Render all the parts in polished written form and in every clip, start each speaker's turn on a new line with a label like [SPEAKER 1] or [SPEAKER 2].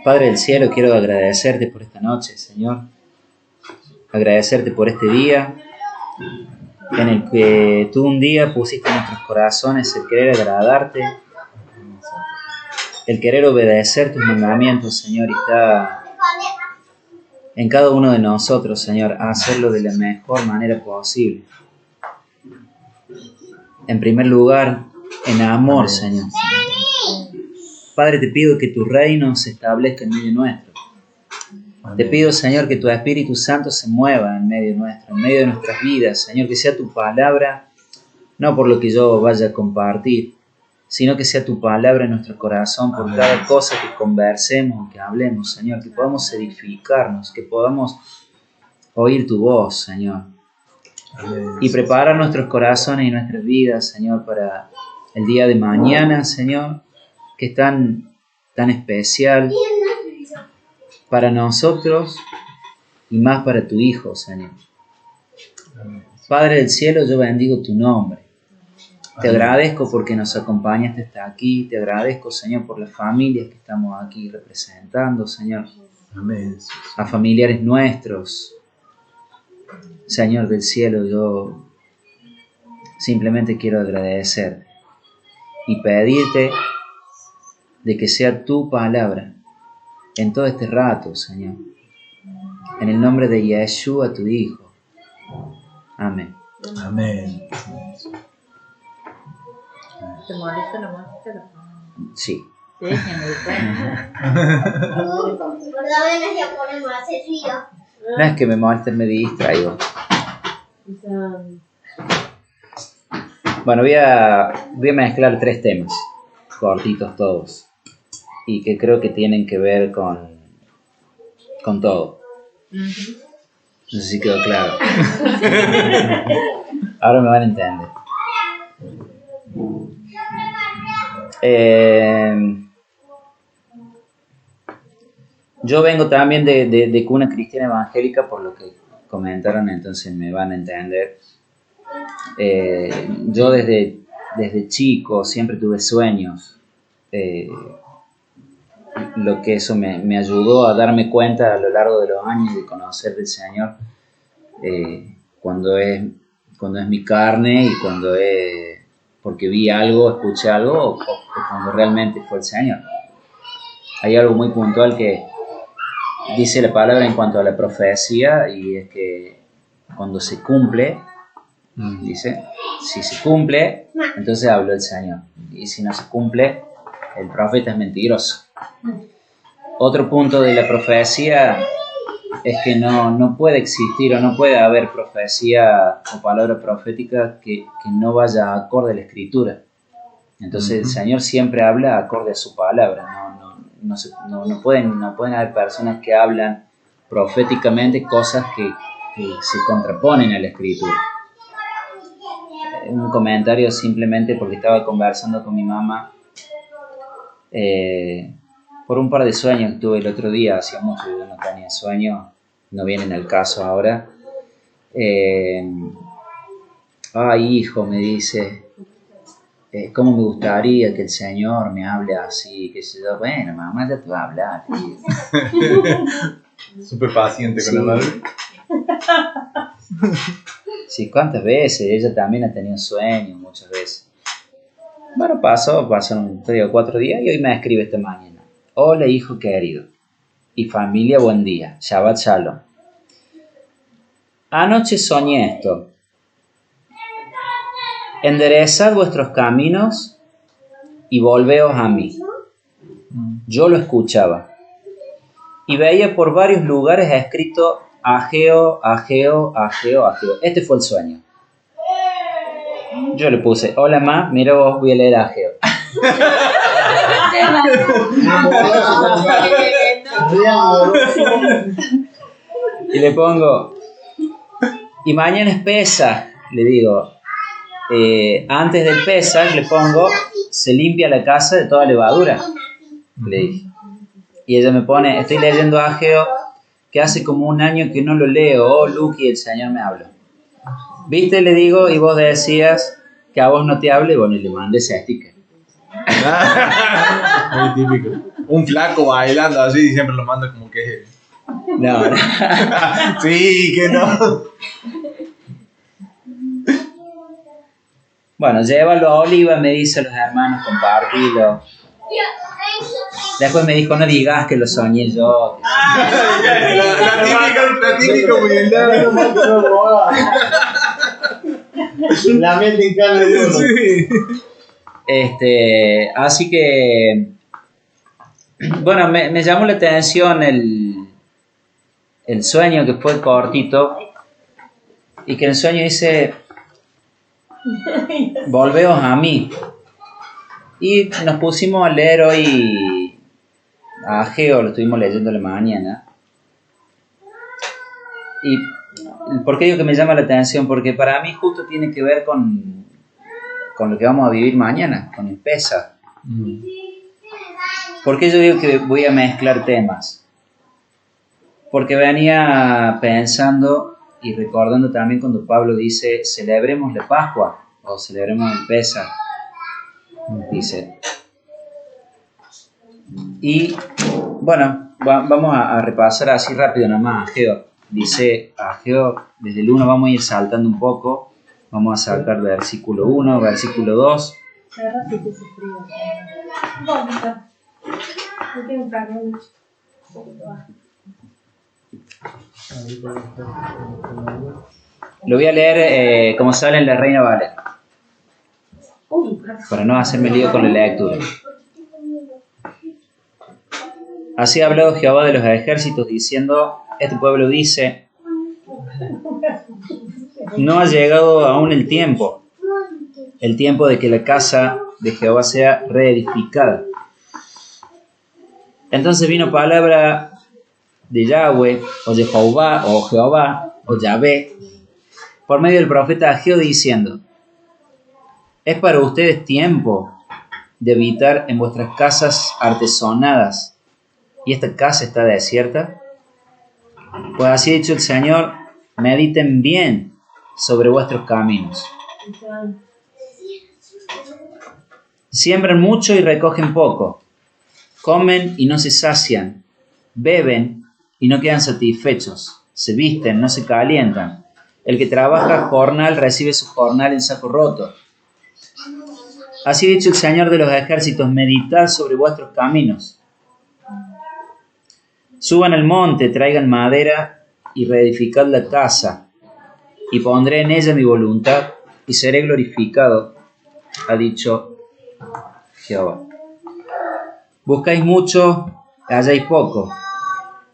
[SPEAKER 1] Padre del cielo, quiero agradecerte por esta noche, Señor. Agradecerte por este día en el que tú un día pusiste en nuestros corazones el querer agradarte, el querer obedecer tus mandamientos, Señor, y está en cada uno de nosotros, Señor, a hacerlo de la mejor manera posible. En primer lugar, en amor, Señor. Padre, te pido que tu reino se establezca en medio nuestro. Te pido, Señor, que tu Espíritu Santo se mueva en medio nuestro, en medio de nuestras vidas, Señor, que sea tu palabra, no por lo que yo vaya a compartir, sino que sea tu palabra en nuestro corazón por cada cosa que conversemos, que hablemos, Señor, que podamos edificarnos, que podamos oír tu voz, Señor, y preparar nuestros corazones y nuestras vidas, Señor, para el día de mañana, Señor, que es tan especial para nosotros y más para tu Hijo, Señor. Padre del cielo, yo bendigo tu nombre. Te agradezco porque nos acompañaste hasta aquí. Te agradezco, Señor, por las familias que estamos aquí representando, Señor.
[SPEAKER 2] Amén.
[SPEAKER 1] A familiares nuestros. Señor del cielo, yo simplemente quiero agradecer y pedirte de que sea tu palabra en todo este rato, Señor. En el nombre de Yeshua, tu Hijo. Amén.
[SPEAKER 2] Amén.
[SPEAKER 3] ¿Te molesta la música?
[SPEAKER 1] Sí.
[SPEAKER 3] Déjenme
[SPEAKER 1] No es que me moleste, me distraigo. Bueno, voy a mezclar 3 temas, cortitos todos, y que creo que tienen que ver con todo. No sé si quedó claro. Ahora me van a entender. Yo vengo también de cuna cristiana evangélica, por lo que comentaron, entonces me van a entender. Yo desde chico siempre tuve sueños, lo que eso me ayudó a darme cuenta a lo largo de los años de conocer del Señor, cuando es mi carne y cuando es porque vi algo, escuché algo, o cuando realmente fue el Señor. Hay algo muy puntual que dice la palabra en cuanto a la profecía, y es que cuando se cumple, dice, si se cumple, entonces habló el Señor, y si no se cumple, el profeta es mentiroso. Otro punto de la profecía es que no puede existir o no puede haber profecía o palabra profética que no vaya acorde a la Escritura. Entonces el Señor siempre habla acorde a su palabra. No pueden haber personas que hablan proféticamente cosas que se contraponen a la Escritura. Un comentario simplemente porque estaba conversando con mi mamá por un par de sueños que tuve el otro día. Hacía mucho que yo no tenía sueño, no vienen al caso ahora. Ay, hijo, me dice, ¿cómo me gustaría que el Señor me hable así? Que se yo, bueno, mamá ya te va a hablar.
[SPEAKER 2] Súper paciente con la madre.
[SPEAKER 1] Sí, ¿cuántas veces? Ella también ha tenido sueños, muchas veces. Bueno, pasaron 3 o 4 días y hoy me escribe esta mañana. Hola, hijo querido. Y familia, buen día. Shabbat Shalom. Anoche soñé esto. Enderezad vuestros caminos y volveos a mí. Yo lo escuchaba. Y veía por varios lugares escrito Ageo, Ageo, Ageo, Ageo. Este fue el sueño. Yo le puse, hola ma, mira vos, voy a leer Ageo. Y le pongo, y mañana es Pesaj, le digo. Antes del Pesaj le pongo, se limpia la casa de toda levadura, le dije. Y ella me pone, estoy leyendo Ageo, que hace como 1 año que no lo leo. Oh, Luqui, el Señor me habló. ¿Viste? Le digo, y vos decías que a vos no te hable. Bueno, y le mandé ese sticker.
[SPEAKER 2] Muy típico. un flaco bailando así y siempre lo manda como que...
[SPEAKER 1] No, no.
[SPEAKER 2] Sí, que no.
[SPEAKER 1] Bueno, llévalo a Oliva, me dice los hermanos, compartilo. Después me dijo, no digas que lo soñé yo.
[SPEAKER 2] La típica humildad.
[SPEAKER 4] La mente en carne de uno.
[SPEAKER 2] Sí.
[SPEAKER 1] Así que, bueno, me llamó la atención el sueño, que fue cortito, y que el sueño dice, volveos a mí. Y nos pusimos a leer hoy a Ageo, lo estuvimos leyendo a la mañana. ¿Y por qué digo que me llama la atención? Porque para mí justo tiene que ver con lo que vamos a vivir mañana, con el Pesaj. ¿Por qué yo digo que voy a mezclar temas? Porque venía pensando y recordando también cuando Pablo dice, celebremos la Pascua o celebremos el Pesaj. Dice. Y bueno, vamos a repasar así rápido nomás Ageo. Dice Ageo, desde el 1 vamos a ir saltando un poco. Vamos a saltar versículo 1, versículo 2. Lo voy a leer como sale en la Reina Valera, para no hacerme lío con la lectura. Así habló Jehová de los ejércitos diciendo, este pueblo dice, no ha llegado aún el tiempo de que la casa de Jehová sea reedificada. Entonces vino palabra de Yahweh, o Jehová, o Jehová, o Yahvé, por medio del profeta Ageo diciendo, es para ustedes tiempo de habitar en vuestras casas artesonadas, y esta casa está desierta. Pues así ha dicho el Señor, mediten bien sobre vuestros caminos. Siembran mucho y recogen poco. Comen y no se sacian. Beben y no quedan satisfechos. Se visten, no se calientan. El que trabaja jornal recibe su jornal en saco roto. Así ha dicho el Señor de los ejércitos, meditad sobre vuestros caminos. Suban al monte, traigan madera y reedificad la casa, y pondré en ella mi voluntad, y seré glorificado, ha dicho Jehová. Buscáis mucho, halláis poco,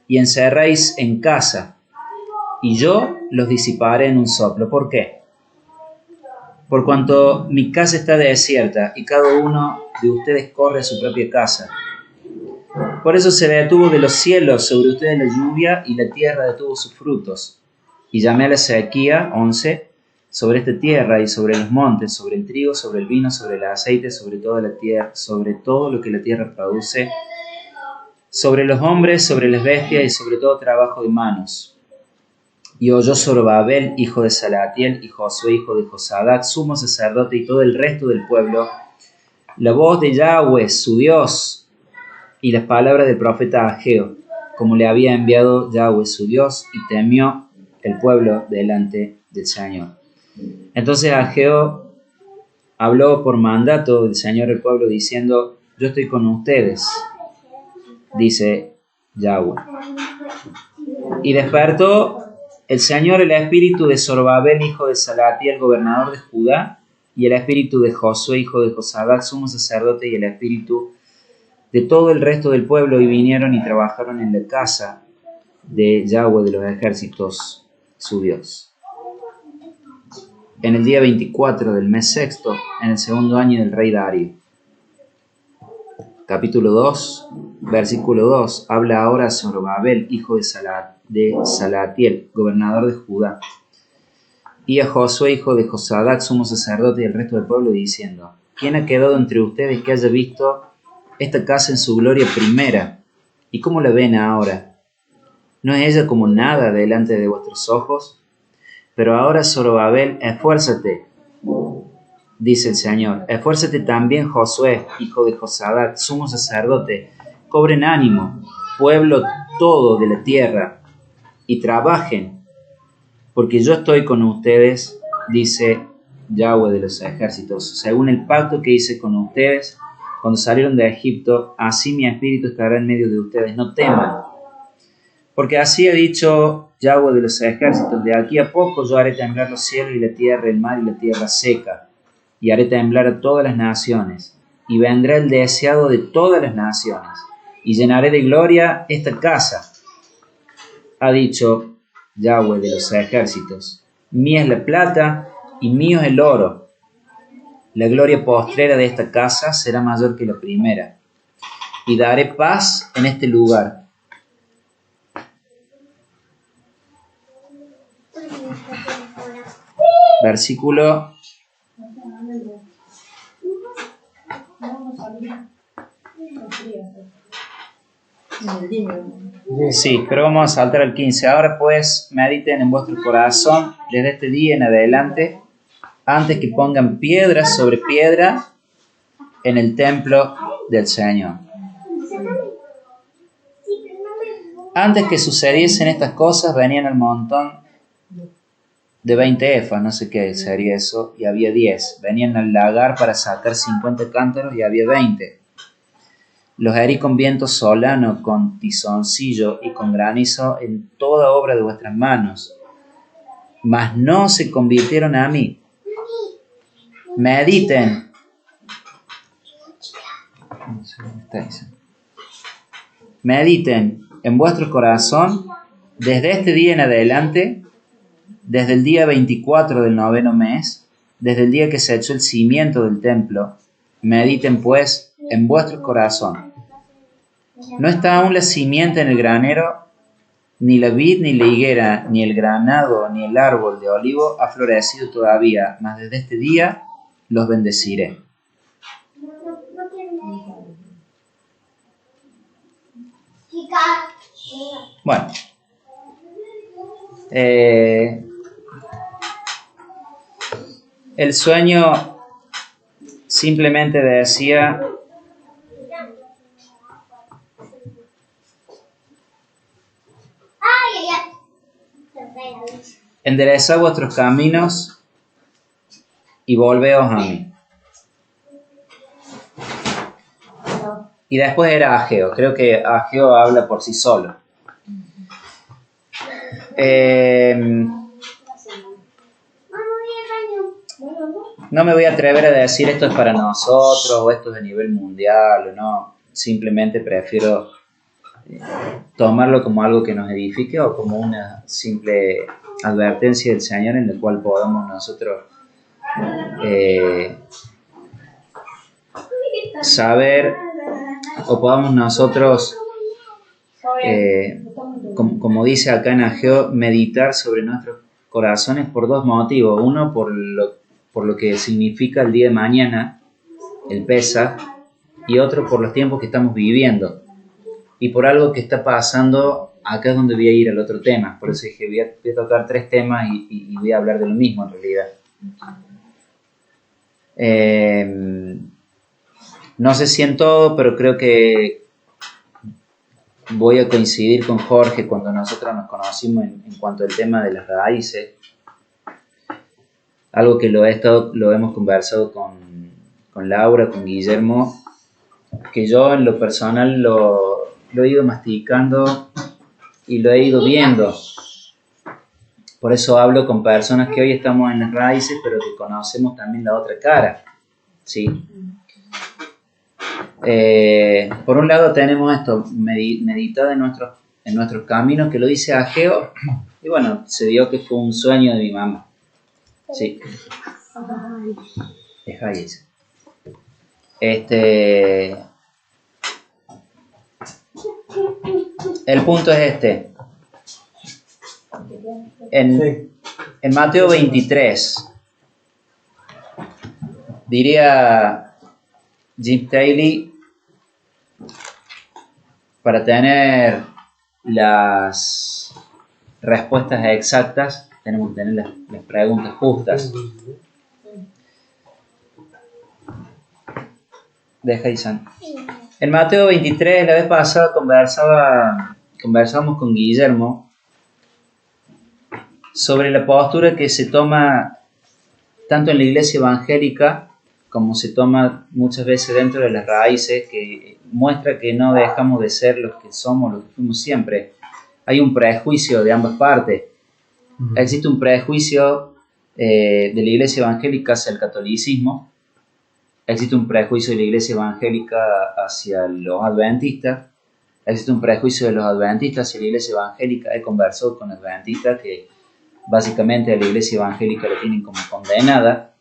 [SPEAKER 1] y encerráis en casa, y yo los disiparé en un soplo. ¿Por qué? Por cuanto mi casa está desierta, y cada uno de ustedes corre a su propia casa. Por eso se detuvo de los cielos sobre ustedes la lluvia, y la tierra detuvo sus frutos. Y llamé a la sequía, 11, sobre esta tierra y sobre los montes, sobre el trigo, sobre el vino, sobre el aceite, sobre toda la tierra, sobre todo lo que la tierra produce, sobre los hombres, sobre las bestias y sobre todo trabajo de manos. Y oyó Zorobabel, hijo de Salatiel, y Josué, hijo de Josadac, sumo sacerdote, y todo el resto del pueblo, la voz de Yahweh, su Dios, y las palabras del profeta Ageo, como le había enviado Yahweh su Dios, y temió el pueblo delante del Señor. Entonces Ageo habló por mandato del Señor al pueblo diciendo, yo estoy con ustedes, dice Yahweh. Y despertó el Señor el espíritu de Zorobabel, hijo de Salatiel, gobernador de Judá, y el espíritu de Josué, hijo de Josadac, sumo sacerdote, y el espíritu de todo el resto del pueblo, y vinieron y trabajaron en la casa de Yahweh de los ejércitos, su Dios. En el día 24 del mes sexto, en el segundo año del rey Darío. Capítulo 2, versículo 2, habla ahora Zorobabel, hijo de Salatiel, gobernador de Judá, y a Josué, hijo de Josadac, sumo sacerdote, y el resto del pueblo, diciendo, ¿quién ha quedado entre ustedes que haya visto esta casa en su gloria primera? ¿Y cómo la ven ahora? ¿No es ella como nada delante de vuestros ojos? Pero ahora, Zorobabel, esfuérzate, dice el Señor. Esfuérzate también, Josué, hijo de Josadac, sumo sacerdote, cobren ánimo, pueblo todo de la tierra, y trabajen, porque yo estoy con ustedes, dice Yahweh de los ejércitos, según el pacto que hice con ustedes cuando salieron de Egipto, así mi espíritu estará en medio de ustedes, no teman. Porque así ha dicho Yahweh de los ejércitos, de aquí a poco yo haré temblar los cielos y la tierra, el mar y la tierra seca, y haré temblar a todas las naciones, y vendrá el deseado de todas las naciones, y llenaré de gloria esta casa, ha dicho Yahweh de los ejércitos. Mía es la plata y mío es el oro. La gloria postrera de esta casa será mayor que la primera, y daré paz en este lugar. Versículo sí, pero vamos a saltar al 15. Ahora pues mediten en vuestro corazón desde este día en adelante, antes que pongan piedra sobre piedra en el templo del Señor. Antes que sucediesen estas cosas, venían al montón de 20 efas, no sé qué sería eso, y había 10. Venían al lagar para sacar 50 cántaros y había 20. Los herí con viento solano, con tizoncillo y con granizo en toda obra de vuestras manos. Mas no se convirtieron a mí. Mediten. Mediten en vuestro corazón desde este día en adelante, desde el día 24 del 9º mes, desde el día que se echó el cimiento del templo. Mediten pues en vuestro corazón. No está aún la simiente en el granero, ni la vid, ni la higuera, ni el granado, ni el árbol de olivo ha florecido todavía, mas desde este día los bendeciré. Bueno, el sueño simplemente decía: enderezad vuestros caminos y volveos a mí. Y después era Ageo. Creo que Ageo habla por sí solo. No me voy a atrever a decir esto es para nosotros o esto es a nivel mundial o no. Simplemente prefiero tomarlo como algo que nos edifique o como una simple advertencia del Señor en la cual podamos nosotros saber o podamos nosotros, como dice acá en Ageo, meditar sobre nuestros corazones por dos motivos. Uno, por lo que significa el día de mañana, el Pesaj, y otro por los tiempos que estamos viviendo y por algo que está pasando. Acá es donde voy a ir al otro tema, por eso dije voy a tocar 3 temas y voy a hablar de lo mismo en realidad. No sé si en todo, pero creo que voy a coincidir con Jorge cuando nosotros nos conocimos en cuanto al tema de las raíces. Algo que lo hemos conversado con Laura, con Guillermo, que yo en lo personal lo he ido masticando y lo he ido viendo. Por eso hablo con personas que hoy estamos en las raíces, pero que conocemos también la otra cara, ¿sí? Por un lado tenemos esto, meditar en nuestros caminos, que lo dice Ageo, y bueno, se dio que fue un sueño de mi mamá. Sí. Es ahí ese. El punto es este. En Mateo 23, diría Jim Daly, para tener las respuestas exactas, tenemos que tener las preguntas justas. Deja, Isan. En Mateo 23, la vez pasada conversábamos con Guillermo sobre la postura que se toma tanto en la iglesia evangélica como se toma muchas veces dentro de las raíces, que muestra que no dejamos de ser los que somos, los que fuimos siempre. Hay un prejuicio de ambas partes. Existe un prejuicio de la iglesia evangélica hacia el catolicismo, existe un prejuicio de la iglesia evangélica hacia los adventistas, existe un prejuicio de los adventistas hacia la iglesia evangélica. He conversado con adventistas que básicamente a la iglesia evangélica la tienen como condenada.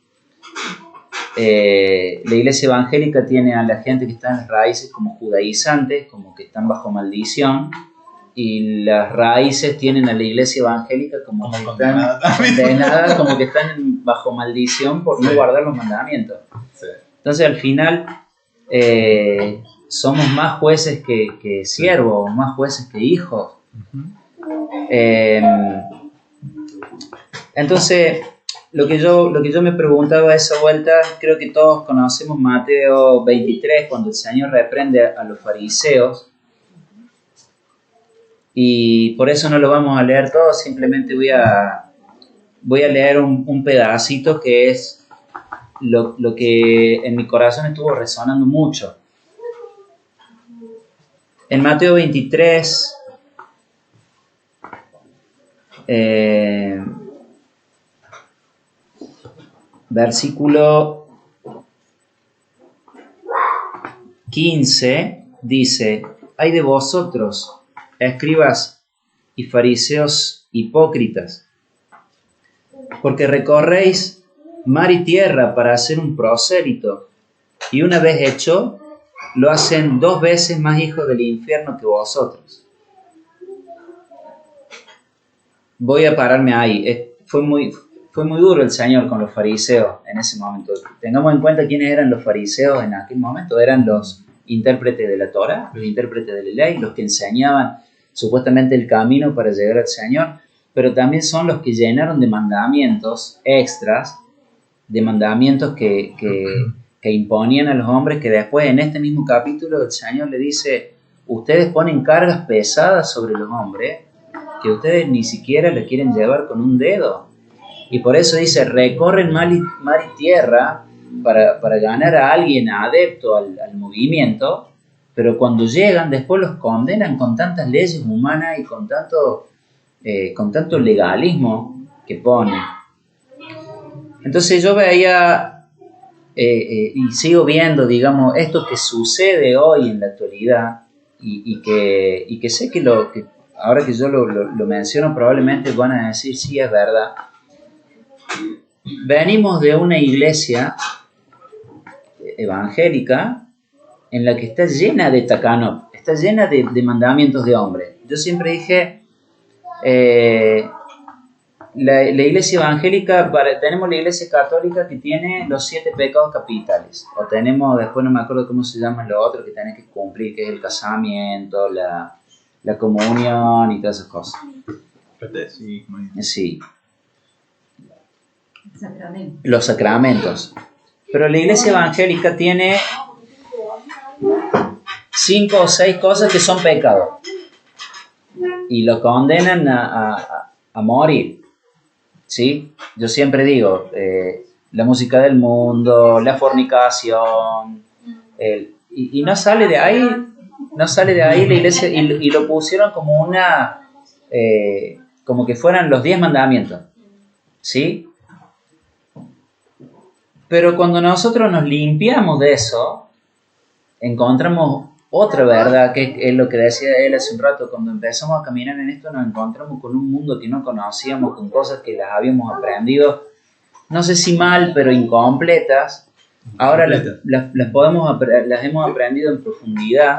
[SPEAKER 1] La iglesia evangélica tiene a la gente que está en las raíces como judaizantes, como que están bajo maldición, y las raíces tienen a la iglesia evangélica como que están condenadas, como que están bajo maldición por no guardar los mandamientos.
[SPEAKER 2] Sí.
[SPEAKER 1] Entonces al final somos más jueces que siervos, más jueces que hijos. Entonces lo que yo me preguntaba a esa vuelta, creo que todos conocemos Mateo 23, cuando el Señor reprende a los fariseos, y por eso no lo vamos a leer todo, simplemente voy a leer un pedacito que es lo que en mi corazón estuvo resonando mucho. En Mateo 23, versículo 15, dice: «Ay de vosotros, escribas y fariseos hipócritas, porque recorréis mar y tierra para hacer un prosélito, y una vez hecho, lo hacen 2 veces más hijos del infierno que vosotros». Voy a pararme ahí. Fue muy duro el Señor con los fariseos en ese momento. Tengamos en cuenta quiénes eran los fariseos en aquel momento. Eran los intérpretes de la Torá, los intérpretes de la ley, los que enseñaban supuestamente el camino para llegar al Señor, pero también son los que llenaron de mandamientos extras, de mandamientos que imponían a los hombres, que después en este mismo capítulo el Señor le dice: ustedes ponen cargas pesadas sobre los hombres que ustedes ni siquiera le quieren llevar con un dedo. Y por eso dice: recorren mar y tierra para ganar a alguien adepto al movimiento, pero cuando llegan después los condenan con tantas leyes humanas y con tanto legalismo que ponen. Entonces yo veía y sigo viendo, digamos, esto que sucede hoy en la actualidad, y que sé que ahora que yo lo menciono probablemente van a decir: sí, es verdad. Venimos de una iglesia evangélica en la que está llena de takanot, está llena de mandamientos de hombres. Yo siempre dije, la iglesia evangélica, tenemos la iglesia católica que tiene los 7 pecados capitales, o tenemos, después no me acuerdo cómo se llaman los otros que tenés que cumplir, que es el casamiento, la comunión y todas esas cosas. Sí.
[SPEAKER 3] Sacramento.
[SPEAKER 1] Los sacramentos. Pero la iglesia evangélica tiene 5 o 6 cosas que son pecados y lo condenan a morir. ¿Sí? Yo siempre digo, la música del mundo, la fornicación, y no sale de ahí la iglesia, y lo pusieron como como que fueran los 10 mandamientos. ¿Sí? Pero cuando nosotros nos limpiamos de eso, encontramos otra verdad, que es lo que decía él hace un rato. Cuando empezamos a caminar en esto, nos encontramos con un mundo que no conocíamos, con cosas que las habíamos aprendido, no sé si mal, pero incompletas. Ahora las hemos aprendido en profundidad,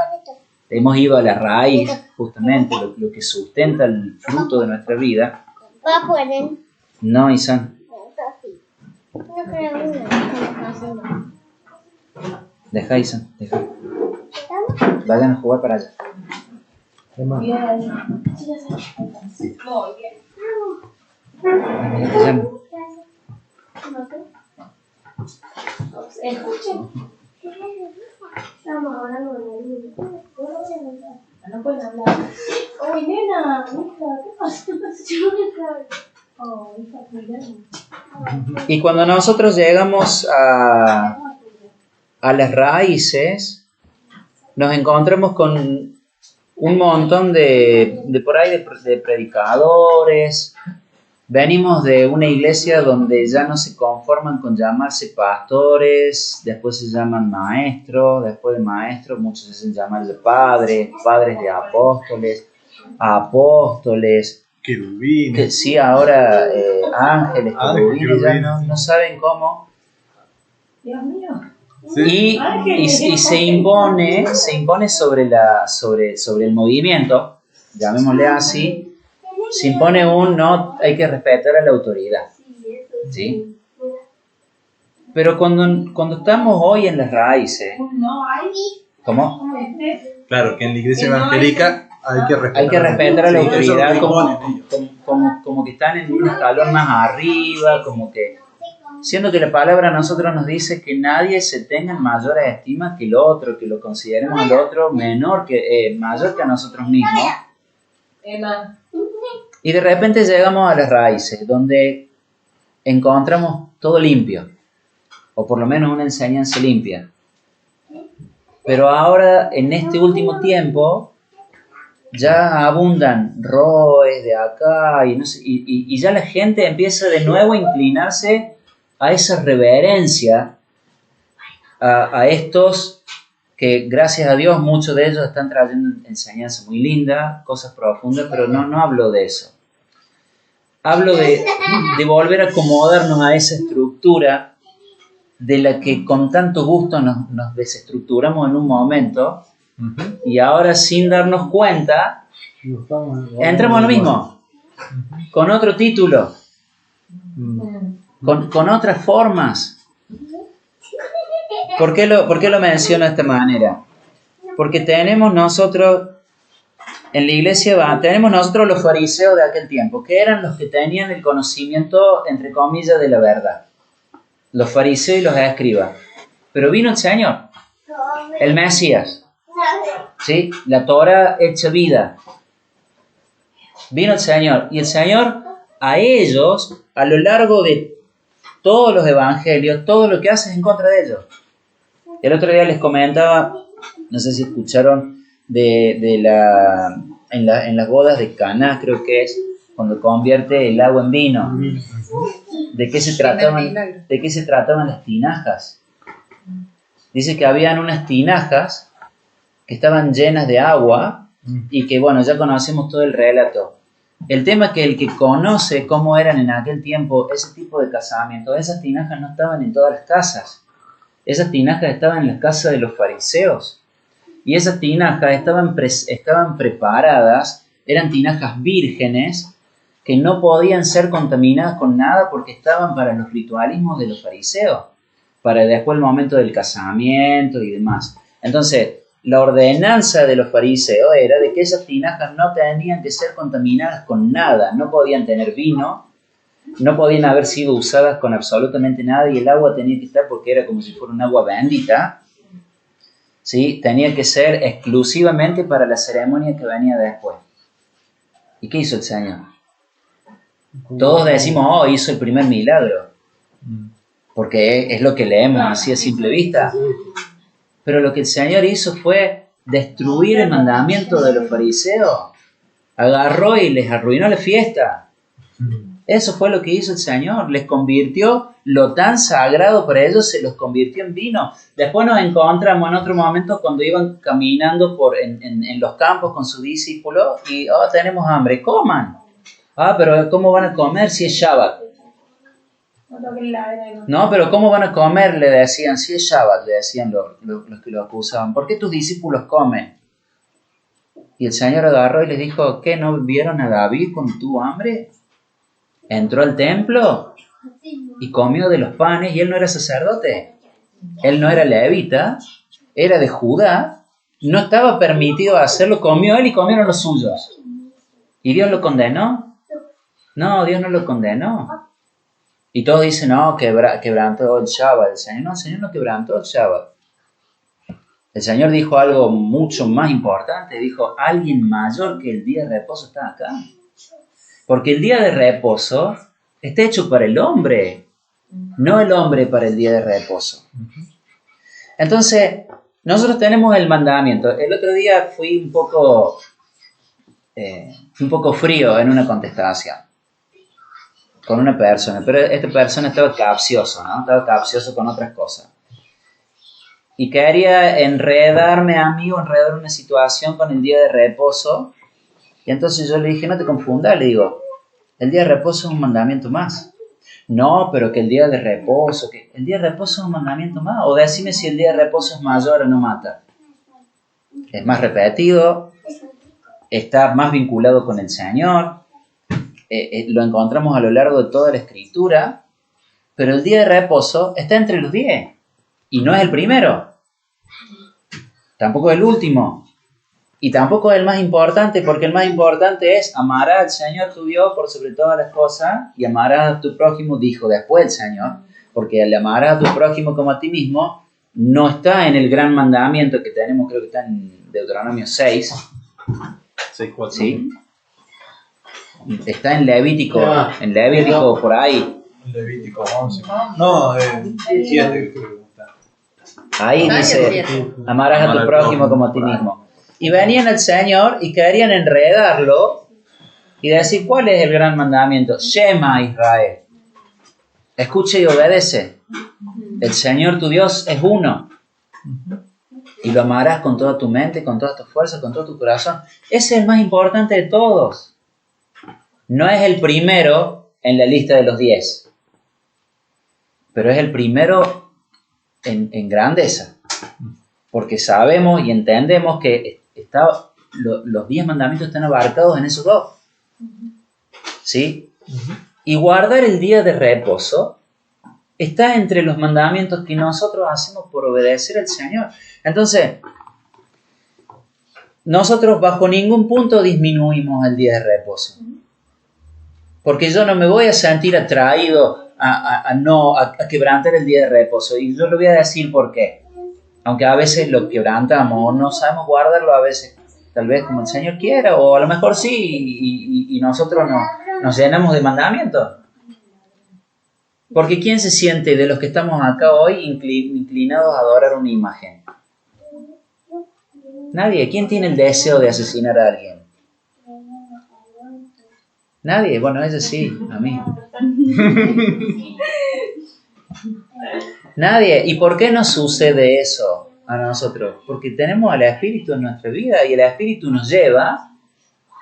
[SPEAKER 1] hemos ido a la raíz, justamente, lo que sustenta el fruto de nuestra vida. No, Isan. Deja, Isan, deja. Vayan a jugar para allá.
[SPEAKER 3] Muy bien.
[SPEAKER 1] Te llamo.
[SPEAKER 3] Escuchen. No pueden hablar. Uy, nena, hija, ¿qué pasa? Oh, hija, cuidado.
[SPEAKER 1] Y cuando nosotros llegamos a las raíces, nos encontramos con un montón de por ahí de predicadores. Venimos de una iglesia donde ya no se conforman con llamarse pastores, después se llaman maestros, después de maestros muchos se hacen llamar de padres, padres de apóstoles, apóstoles,
[SPEAKER 2] Querubines.
[SPEAKER 1] que sí, ahora ángeles, querubines, ya
[SPEAKER 2] querubines.
[SPEAKER 1] no saben cómo.
[SPEAKER 3] Dios mío.
[SPEAKER 2] Sí.
[SPEAKER 1] Y se impone sobre el movimiento, llamémosle así, se impone no, hay que respetar a la autoridad, ¿sí? Pero cuando estamos hoy en las raíces,
[SPEAKER 3] No hay.
[SPEAKER 1] ¿cómo?
[SPEAKER 2] Claro, que en la iglesia evangélica hay que respetar
[SPEAKER 1] A la
[SPEAKER 2] Sí, eso
[SPEAKER 1] autoridad
[SPEAKER 2] lo
[SPEAKER 1] como,
[SPEAKER 2] imponen ellos.
[SPEAKER 1] como que están en un escalón más arriba, como que, siendo que la palabra a nosotros nos dice que nadie se tenga en mayor estima que el otro, que lo consideremos al otro mayor que a nosotros mismos.
[SPEAKER 3] Emma.
[SPEAKER 1] Y de repente llegamos a las raíces, donde encontramos todo limpio, o por lo menos una enseñanza limpia. Pero ahora, en este último tiempo, ya abundan roes de acá, y, no sé, y ya la gente empieza de nuevo a inclinarse a esa reverencia, a estos que, gracias a Dios, muchos de ellos están trayendo enseñanza muy linda, cosas profundas, pero no hablo de eso. Hablo de volver a acomodarnos a esa estructura de la que con tanto gusto nos desestructuramos en un momento, y ahora, sin darnos cuenta, entramos en lo mismo, con otro título, con otras formas. ¿Por qué lo menciono de esta manera? Porque tenemos nosotros, en la iglesia tenemos nosotros los fariseos de aquel tiempo, que eran los que tenían el conocimiento, entre comillas, de la verdad. Los fariseos y los escribas. Pero vino el Señor, el Mesías, ¿sí? La Torah hecha vida. Vino el Señor, y el Señor a ellos, a lo largo de todos los evangelios, todo lo que hace es en contra de ellos. El otro día les comentaba, no sé si escucharon, en las bodas de Caná, creo que es, cuando convierte el agua en vino. ¿De qué se trataban las tinajas? Dice que habían unas tinajas que estaban llenas de agua y que, bueno, ya conocemos todo el relato. El tema es que el que conoce cómo eran en aquel tiempo ese tipo de casamientos, esas tinajas no estaban en todas las casas. Esas tinajas estaban en las casas de los fariseos. Y esas tinajas estaban preparadas, eran tinajas vírgenes, que no podían ser contaminadas con nada porque estaban para los ritualismos de los fariseos, para después el momento del casamiento y demás. Entonces, la ordenanza de los fariseos era de que esas tinajas no tenían que ser contaminadas con nada, no podían tener vino, no podían haber sido usadas con absolutamente nada, y el agua tenía que estar, porque era como si fuera un agua bendita, ¿sí? Tenía que ser exclusivamente para la ceremonia que venía después. ¿Y qué hizo el Señor? Todos decimos, oh, hizo el primer milagro, porque es lo que leemos así a simple vista. Pero lo que el Señor hizo fue destruir el mandamiento de los fariseos. Agarró y les arruinó la fiesta. Eso fue lo que hizo el Señor. Les convirtió lo tan sagrado para ellos, se los convirtió en vino. Después nos encontramos en otro momento cuando iban caminando en los campos con sus discípulos y, oh, tenemos hambre, coman. Ah, pero ¿cómo van a comer si es Shabbat? No, pero ¿cómo van a comer? Le decían, si es Shabbat, le decían los que lo acusaban. ¿Por qué tus discípulos comen? Y el Señor agarró y les dijo, ¿qué, no vieron a David cuando tuvo hambre? Entró al templo y comió de los panes, y él no era sacerdote, él no era levita, era de Judá, no estaba permitido hacerlo, comió él y comieron los suyos. ¿Y Dios lo condenó? No, Dios no lo condenó. Y todos dicen, no, quebrantó el Shabbat. El Señor no quebrantó el Shabbat. El Señor dijo algo mucho más importante. Dijo, alguien mayor que el día de reposo está acá. Porque el día de reposo está hecho para el hombre, no el hombre para el día de reposo. Entonces, nosotros tenemos el mandamiento. El otro día fui un poco frío en una contestación con una persona, pero esta persona estaba capcioso, ¿no? Estaba capcioso con otras cosas. Y quería enredarme a mí o enredar una situación con el día de reposo. Y entonces yo le dije, no te confundas, le digo, el día de reposo es un mandamiento más. No, pero que el día de reposo, que el día de reposo es un mandamiento más. O decime si el día de reposo es mayor o no mata. Es más repetido, está más vinculado con el Señor, lo encontramos a lo largo de toda la Escritura, pero el día de reposo está entre los 10 y no es el primero, tampoco es el último y tampoco es el más importante, porque el más importante es amarás al Señor tu Dios por sobre todas las cosas y amarás a tu prójimo, dijo después el Señor, porque el amarás a tu prójimo como a ti mismo no está en el gran mandamiento que tenemos, creo que está en Deuteronomio 6,
[SPEAKER 2] 6:4.
[SPEAKER 1] ¿sí? Está en Levítico, por ahí.
[SPEAKER 2] Levítico 11. No, 7 creo que está.
[SPEAKER 1] Ahí dice, amarás a tu prójimo como a ti mismo. Y venían al Señor y querían enredarlo y decir, ¿cuál es el gran mandamiento? Shema Israel. Escucha y obedece. El Señor tu Dios es uno. Y lo amarás con toda tu mente, con toda tu fuerza, con todo tu corazón. Ese es el más importante de todos. No es el primero en la lista de los 10, pero es el primero en grandeza, porque sabemos y entendemos que los 10 mandamientos están abarcados en esos dos, ¿sí? Y guardar el día de reposo está entre los mandamientos que nosotros hacemos por obedecer al Señor. Entonces, nosotros bajo ningún punto disminuimos el día de reposo. Porque yo no me voy a sentir atraído a quebrantar el día de reposo. Y yo le voy a decir por qué. Aunque a veces lo quebrantamos o no sabemos guardarlo, a veces tal vez como el Señor quiera, o a lo mejor sí, y nosotros nos llenamos de mandamientos. Porque ¿quién se siente de los que estamos acá hoy inclinados a adorar una imagen? Nadie. ¿Quién tiene el deseo de asesinar a alguien? Nadie. Bueno, ese sí, a mí. Nadie. ¿Y por qué nos sucede eso a nosotros? Porque tenemos al Espíritu en nuestra vida y el Espíritu nos lleva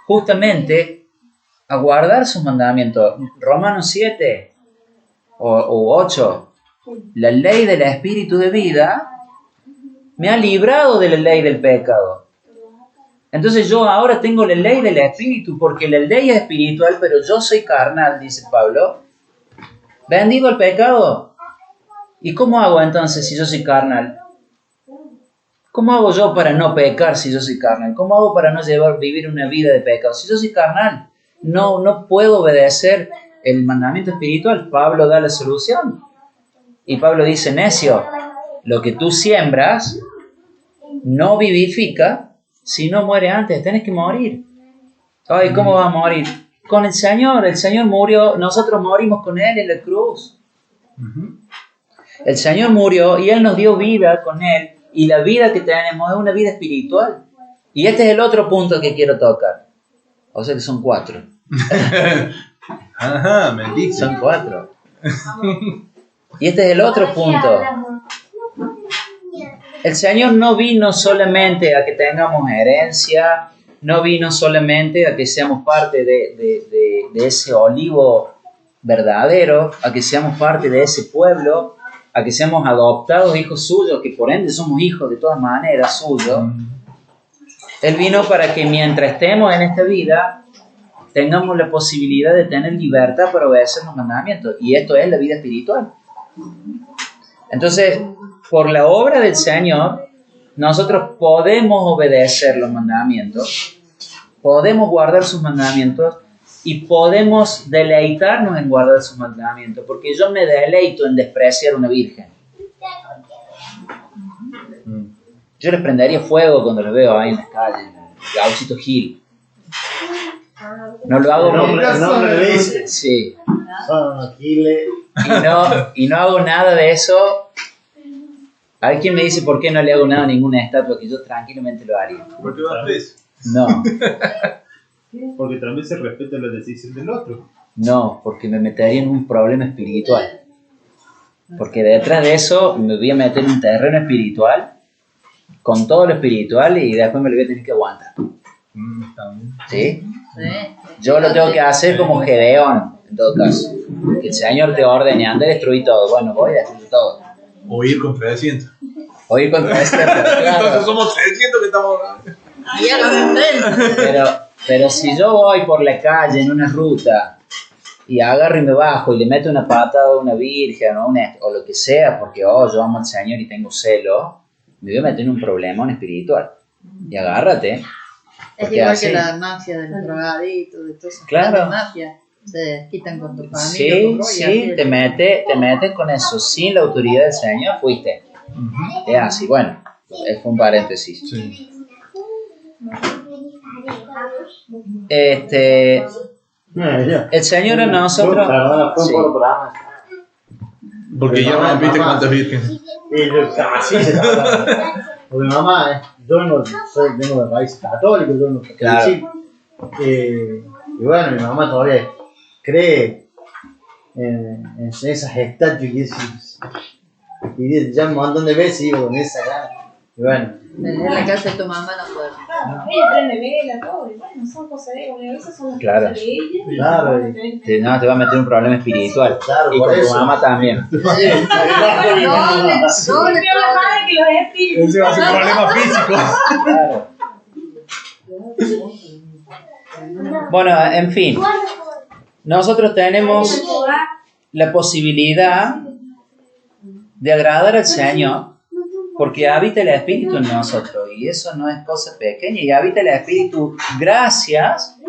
[SPEAKER 1] justamente a guardar sus mandamientos. Romanos 7 o 8. La ley del Espíritu de vida me ha librado de la ley del pecado. Entonces yo ahora tengo la ley del Espíritu, porque la ley es espiritual, pero yo soy carnal, dice Pablo. Vendido al pecado. ¿Y cómo hago entonces si yo soy carnal? ¿Cómo hago yo para no pecar si yo soy carnal? ¿Cómo hago para no vivir una vida de pecado? Si yo soy carnal, no puedo obedecer el mandamiento espiritual. Pablo da la solución. Y Pablo dice, necio, lo que tú siembras no vivifica si no muere antes, tenés que morir. Ay, ¿cómo va a morir? Con el Señor murió, nosotros morimos con Él en la cruz. El Señor murió y Él nos dio vida con Él, y la vida que tenemos es una vida espiritual. Y este es el otro punto que quiero tocar. O sea que son 4.
[SPEAKER 2] Ajá, me dice.
[SPEAKER 1] Son 4. Y este es el otro punto. El Señor no vino solamente a que tengamos herencia, no vino solamente a que seamos parte de ese olivo verdadero, a que seamos parte de ese pueblo, a que seamos adoptados hijos suyos, que por ende somos hijos de todas maneras suyos. Él vino para que mientras estemos en esta vida, tengamos la posibilidad de tener libertad para obedecer los mandamientos. Y esto es la vida espiritual. Entonces, por la obra del Señor, nosotros podemos obedecer los mandamientos, podemos guardar sus mandamientos y podemos deleitarnos en guardar sus mandamientos, porque yo me deleito en despreciar una virgen. Yo les prendería fuego cuando los veo ahí en las calles, Gauchito Gil. No lo hago
[SPEAKER 4] No,
[SPEAKER 1] porque...
[SPEAKER 4] no me lo dice.
[SPEAKER 1] Sí.
[SPEAKER 4] Son giles.
[SPEAKER 1] Y no hago nada de eso. A ver quién me dice por qué no le hago nada a ninguna estatua, que yo tranquilamente lo haría.
[SPEAKER 2] ¿Por qué vas preso?
[SPEAKER 1] No,
[SPEAKER 5] Porque también se respeta la decisión del otro.
[SPEAKER 1] no, porque me metería en un problema espiritual. Porque detrás de eso me voy a meter en un terreno espiritual, con todo lo espiritual, y después me lo voy a tener que aguantar.
[SPEAKER 2] Está bien.
[SPEAKER 1] ¿Sí?
[SPEAKER 6] Sí.
[SPEAKER 1] Yo lo tengo que hacer como Gedeón, en todo caso. Que el Señor te ordene, anda a destruir todo. Bueno, voy a destruir todo.
[SPEAKER 2] O ir con 300.
[SPEAKER 1] Oír contra este,
[SPEAKER 2] Entonces
[SPEAKER 1] claro.
[SPEAKER 2] somos 300 que estamos.
[SPEAKER 6] Y a los enfrente.
[SPEAKER 1] Pero si yo voy por la calle en una ruta y agarro y me bajo y le meto una patada a una virgen o lo que sea, porque yo amo al Señor y tengo celo, me voy a meter en un problemón espiritual. Y agárrate.
[SPEAKER 6] Es
[SPEAKER 1] Porque
[SPEAKER 6] igual
[SPEAKER 1] así-
[SPEAKER 6] que la mafia de los drogaditos, de todas esas
[SPEAKER 1] Claro.
[SPEAKER 6] grandes mafias. Se quitan con tu familia.
[SPEAKER 1] Sí,
[SPEAKER 6] con vos, y
[SPEAKER 1] sí,
[SPEAKER 6] así
[SPEAKER 1] te metes con eso. Sin la autoridad del Señor, fuiste. Es así, bueno, fue un paréntesis.
[SPEAKER 2] Sí.
[SPEAKER 1] El Señor a nosotros...
[SPEAKER 4] Perdona, fue un
[SPEAKER 1] Sí.
[SPEAKER 4] poco programa.
[SPEAKER 2] Porque ya
[SPEAKER 4] Mamá,
[SPEAKER 2] rompiste
[SPEAKER 4] mamá.
[SPEAKER 2] cuántas vírgenes.
[SPEAKER 4] Y yo, así se trata. Porque mamá, yo vengo de país católico, yo vengo de
[SPEAKER 1] Claro.
[SPEAKER 4] Chile. Y bueno, mi mamá todavía cree en esas estatuas y ya un montón de veces iba con esa gana. Y bueno,
[SPEAKER 6] En la casa de tu mamá no puede.
[SPEAKER 3] Ella prende vela, todo, y bueno, son cosas de ella, esas son las
[SPEAKER 1] Claro.
[SPEAKER 3] cosas de ella.
[SPEAKER 4] claro,
[SPEAKER 1] te va a meter en un problema espiritual.
[SPEAKER 4] claro,
[SPEAKER 1] Y
[SPEAKER 4] por
[SPEAKER 1] con tu
[SPEAKER 4] eso.
[SPEAKER 1] mamá también.
[SPEAKER 6] No, le
[SPEAKER 3] Vio la madre que los espíritus.
[SPEAKER 2] Ese va a ser un problema físico.
[SPEAKER 1] Claro. Bueno, en fin. Nosotros tenemos la posibilidad de agradar al Señor porque habita el Espíritu en nosotros y eso no es cosa pequeña y habita el Espíritu gracias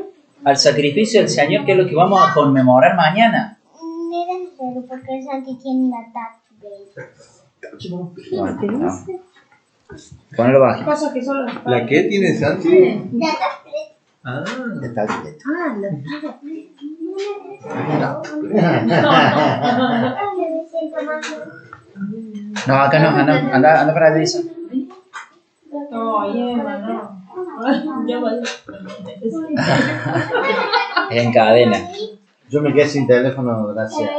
[SPEAKER 1] al sacrificio del Señor, que es lo que vamos a conmemorar mañana.
[SPEAKER 7] Miren, pero porque el Santi tiene la tatuaje.
[SPEAKER 1] Bueno, no. Ponelo bajo.
[SPEAKER 3] Cosas que son los
[SPEAKER 2] ¿La qué tiene Santi?
[SPEAKER 7] La tatuaje.
[SPEAKER 2] Ah.
[SPEAKER 7] Me siento más.
[SPEAKER 1] No, acá no, anda para allá. Isa.
[SPEAKER 3] No, Emma, no. Ya vale.
[SPEAKER 1] Es en cadena.
[SPEAKER 4] Yo me quedé sin teléfono, gracias.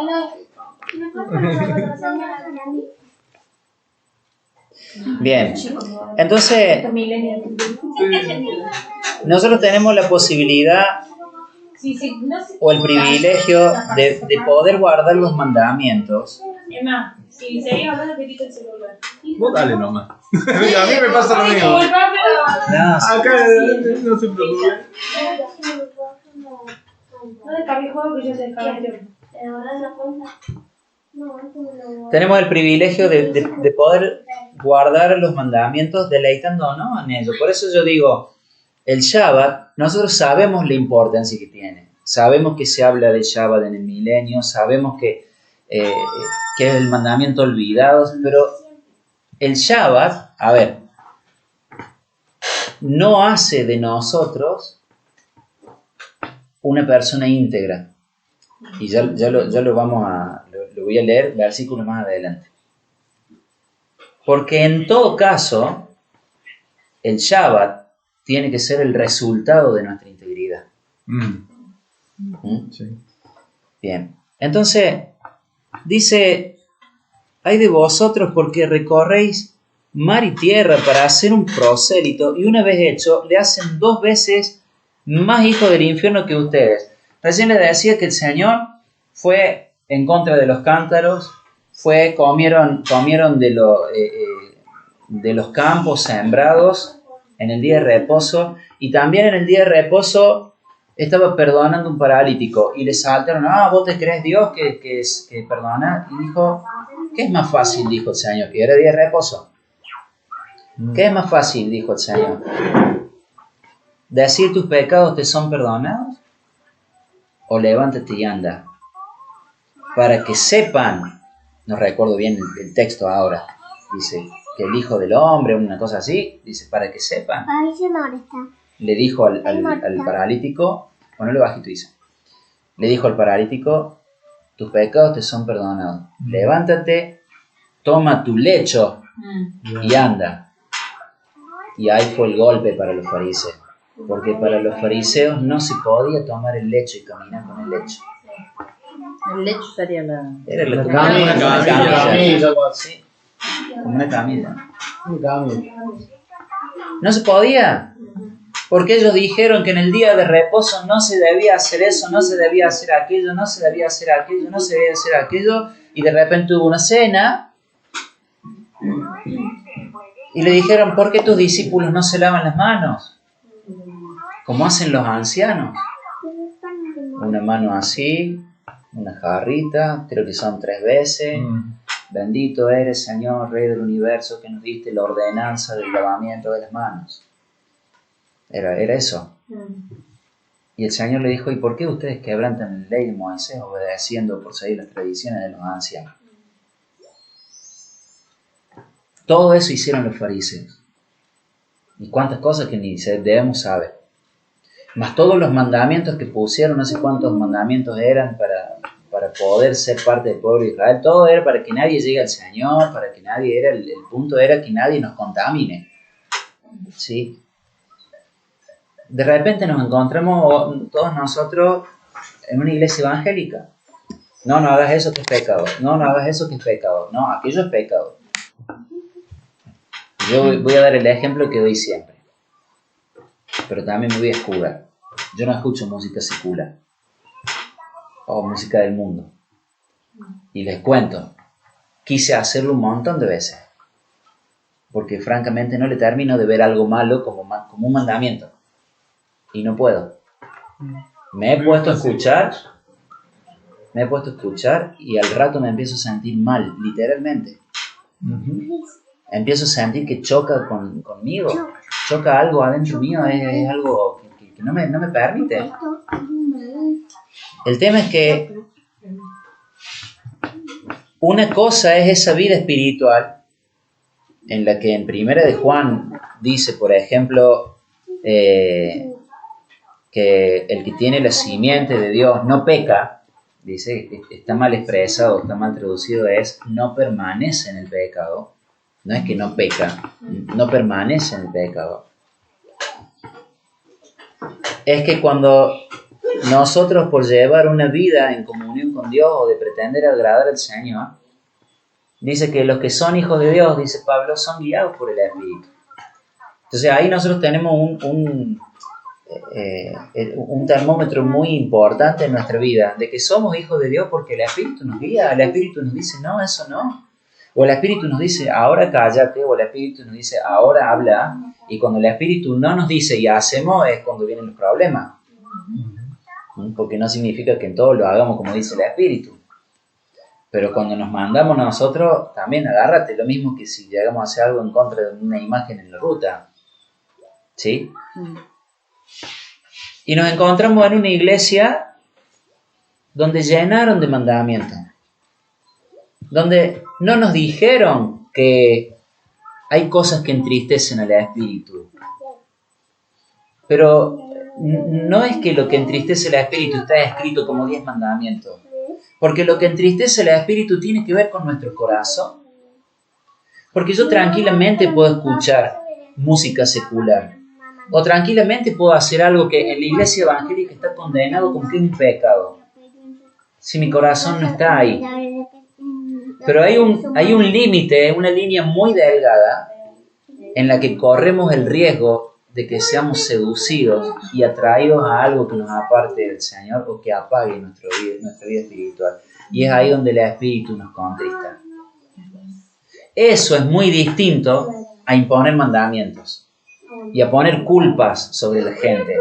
[SPEAKER 1] Bien. Entonces,
[SPEAKER 3] Millennial.
[SPEAKER 1] nosotros tenemos la posibilidad
[SPEAKER 3] Sí, sí, no sé.
[SPEAKER 1] o el privilegio de poder guardar los mandamientos.
[SPEAKER 3] Emma, si seguís hablando, te quito el celular.
[SPEAKER 2] Vos dale nomás. A mí me pasa lo
[SPEAKER 3] Ay,
[SPEAKER 2] mismo.
[SPEAKER 3] disculpame, pero-
[SPEAKER 1] No,
[SPEAKER 2] Acá no se preocupe.
[SPEAKER 3] No descargué juego que yo te descargué.
[SPEAKER 1] tenemos el privilegio de poder guardar los mandamientos deleitándonos en ellos. Por eso yo digo, el Shabbat, nosotros sabemos la importancia que tiene. Sabemos que se habla de Shabbat en el milenio, sabemos que es el mandamiento olvidado, pero el Shabbat, a ver, no hace de nosotros una persona íntegra. Y ya lo vamos a, lo voy a leer versículo más adelante. Porque en todo caso, el Shabbat tiene que ser el resultado de nuestra integridad. ¿Mm?
[SPEAKER 2] Sí.
[SPEAKER 1] Bien. Entonces, dice, ay de vosotros porque recorréis mar y tierra para hacer un prosélito y una vez hecho, le hacen 2 veces más hijos del infierno que ustedes. Recién les decía que el Señor fue en contra de los cántaros, comieron de los campos sembrados en el día de reposo, y también en el día de reposo estaba perdonando un paralítico, y le saltaron, ¿vos te crees Dios que perdona? Y dijo, ¿qué es más fácil? Dijo el Señor, que era día de reposo. ¿Qué es más fácil? Dijo el Señor. ¿Decir tus pecados te son perdonados? O levántate y anda. Para que sepan, no recuerdo bien el texto ahora, dice, que el Hijo del Hombre, una cosa así, dice, para que sepan,
[SPEAKER 7] Ay, se molesta.
[SPEAKER 1] le dijo al paralítico, ponelo bajito, dice, le dijo al paralítico, tus pecados te son perdonados, levántate, toma tu lecho y anda. Y ahí fue el golpe para los fariseos, porque para los fariseos no se podía tomar el lecho y caminar con el lecho.
[SPEAKER 6] El lecho sería la...
[SPEAKER 1] Era la
[SPEAKER 4] Camilla, algo así.
[SPEAKER 1] Sí, como una camilla.
[SPEAKER 4] Un camilla.
[SPEAKER 1] No se podía, porque ellos dijeron que en el día de reposo no se debía hacer eso, no se debía hacer aquello, no se debía hacer aquello, no se debía hacer aquello, y de repente hubo una cena, y le dijeron, ¿por qué tus discípulos no se lavan las manos? Como hacen los ancianos. Una mano así, una jarrita, creo que son 3 veces. Bendito eres, Señor, Rey del Universo, que nos diste la ordenanza del lavamiento de las manos. Era eso. Y el Señor le dijo, ¿y por qué ustedes quebrantan la ley de Moisés obedeciendo por seguir las tradiciones de los ancianos? Todo eso hicieron los fariseos. Y cuántas cosas que ni debemos saber. Más todos los mandamientos que pusieron, no sé cuántos mandamientos eran para poder ser parte del pueblo de Israel. Todo era para que nadie llegue al Señor, para que nadie el punto era que nadie nos contamine. ¿Sí? De repente nos encontramos todos nosotros en una iglesia evangélica. No, no hagas eso que es pecado. No, no hagas eso que es pecado. No, aquello es pecado. Yo voy a dar el ejemplo que doy siempre, pero también me voy a escudar. Yo no escucho música secular o música del mundo. Y les cuento, quise hacerlo un montón de veces, porque francamente no le termino de ver algo malo como un mandamiento. Y no puedo. Me he puesto a escuchar y al rato me empiezo a sentir mal, literalmente. Empiezo a sentir que choca conmigo, choca algo adentro mío, es algo que no me permite. El tema es que una cosa es esa vida espiritual en la que en Primera de Juan dice, por ejemplo, que el que tiene la simiente de Dios no peca, dice, está mal expresado, está mal traducido, es no permanece en el pecado. No es que no peca, no permanece en el pecado. Es que cuando nosotros, por llevar una vida en comunión con Dios o de pretender agradar al Señor, dice que los que son hijos de Dios, dice Pablo, son guiados por el Espíritu. Entonces ahí nosotros tenemos un termómetro muy importante en nuestra vida, de que somos hijos de Dios porque el Espíritu nos guía, el Espíritu nos dice, no, eso no. O el Espíritu nos dice, ahora cállate, o el Espíritu nos dice, ahora habla. Y cuando el Espíritu no nos dice y hacemos, es cuando vienen los problemas. Porque no significa que en todo lo hagamos como dice el Espíritu. Pero cuando nos mandamos nosotros, también agárrate, lo mismo que si llegamos a hacer algo en contra de una imagen en la ruta. ¿Sí? Y nos encontramos en una iglesia donde llenaron de mandamientos. Donde no nos dijeron que hay cosas que entristecen al espíritu. Pero no es que lo que entristece al espíritu está escrito como 10 mandamientos. Porque lo que entristece al espíritu tiene que ver con nuestro corazón. Porque yo tranquilamente puedo escuchar música secular. O tranquilamente puedo hacer algo que en la iglesia evangélica está condenado como que es un pecado. Si mi corazón no está ahí. Pero hay un límite, una línea muy delgada en la que corremos el riesgo de que seamos seducidos y atraídos a algo que nos aparte del Señor o que apague nuestra vida espiritual. Y es ahí donde el Espíritu nos contrista. Eso es muy distinto a imponer mandamientos y a poner culpas sobre la gente.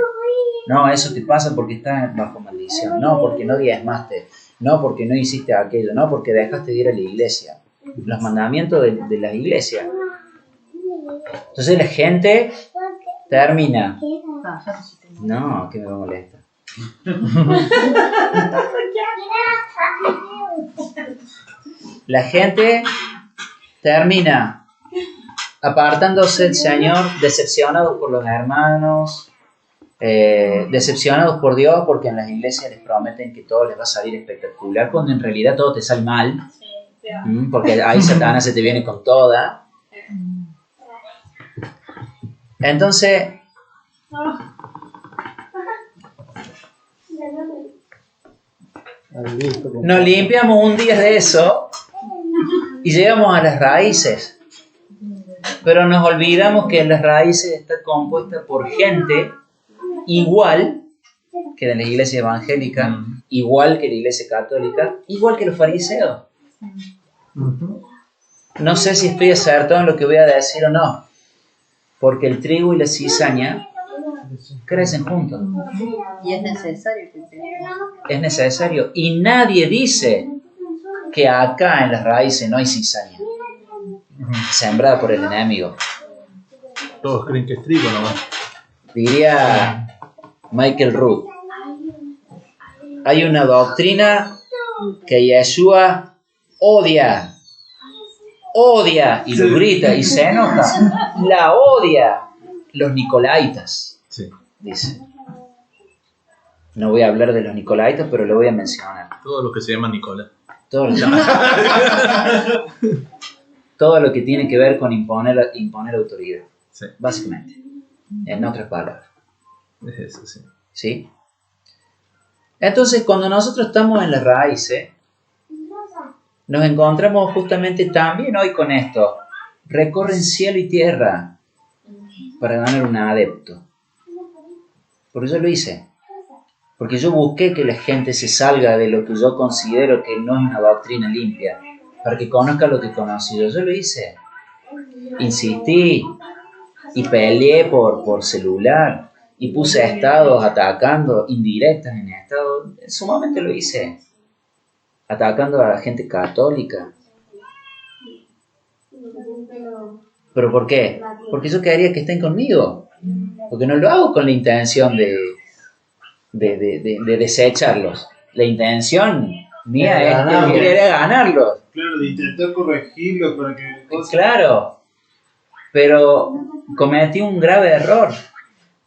[SPEAKER 1] No, eso te pasa porque estás bajo maldición. No, porque no diezmaste. No, porque no hiciste aquello. No, porque dejaste de ir a la iglesia. Los mandamientos de las iglesias. Entonces la gente termina. No, que me molesta. La gente termina apartándose del Señor, decepcionados por los hermanos, decepcionados por Dios porque en las iglesias les prometen que todo les va a salir espectacular, cuando en realidad todo te sale mal, porque ahí Satanás se te viene con toda. Entonces, nos limpiamos un día de eso y llegamos a las raíces, pero nos olvidamos que las raíces están compuestas por gente igual que de la iglesia evangélica, igual que la iglesia católica, igual que los fariseos. No sé si estoy acertado en lo que voy a decir o no, porque el trigo y la cizaña crecen juntos.
[SPEAKER 6] Y es necesario que sea.
[SPEAKER 1] Es necesario. Y nadie dice que acá en las raíces no hay cizaña, sembrada por el enemigo.
[SPEAKER 2] Todos creen que es trigo nomás.
[SPEAKER 1] Diría Michael Root, hay una doctrina que Yeshua odia, y lo grita y se enoja, la odia, los nicolaitas,
[SPEAKER 2] Sí.
[SPEAKER 1] dice. No voy a hablar de los nicolaitas, pero lo voy a mencionar.
[SPEAKER 2] Todo lo que se llama Nicolás.
[SPEAKER 1] Todo lo que tiene que ver con imponer autoridad,
[SPEAKER 2] Sí.
[SPEAKER 1] básicamente, en otras palabras.
[SPEAKER 2] Es eso, sí.
[SPEAKER 1] ¿Sí? Entonces, cuando nosotros estamos en las raíces, nos encontramos justamente también hoy con esto. Recorren cielo y tierra para ganar un adepto. Por eso lo hice. Porque yo busqué que la gente se salga de lo que yo considero que no es una doctrina limpia, para que conozca lo que he conocido. Yo lo hice. Insistí y peleé por celular y puse estados atacando, indirectas en estado. Sumamente lo hice. Atacando a la gente católica. ¿Pero por qué? Porque yo quería que estén conmigo. Porque no lo hago con la intención de desecharlos. La intención mía era ganarlos.
[SPEAKER 5] Claro, de intentar corregirlo para que...
[SPEAKER 1] Claro. Pero cometí un grave error.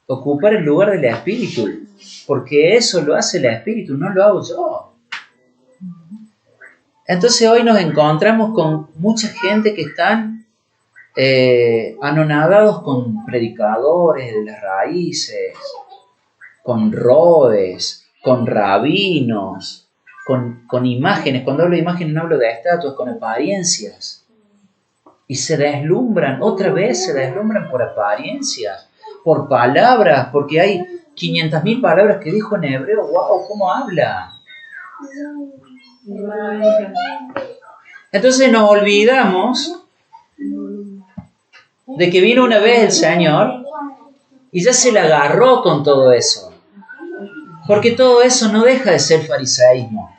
[SPEAKER 1] Ocupar el lugar del espíritu. Porque eso lo hace el espíritu, no lo hago yo. Entonces hoy nos encontramos con mucha gente que están anonadados con predicadores de las raíces, con rodes, con rabinos, con imágenes. Cuando hablo de imágenes no hablo de estatuas, con apariencias. Y se deslumbran, otra vez se deslumbran por apariencias, por palabras, porque hay 500.000 palabras que dijo en hebreo. ¡Wow! ¿Cómo habla? Entonces nos olvidamos de que vino una vez el Señor y ya se la agarró con todo eso. Porque todo eso no deja de ser fariseísmo.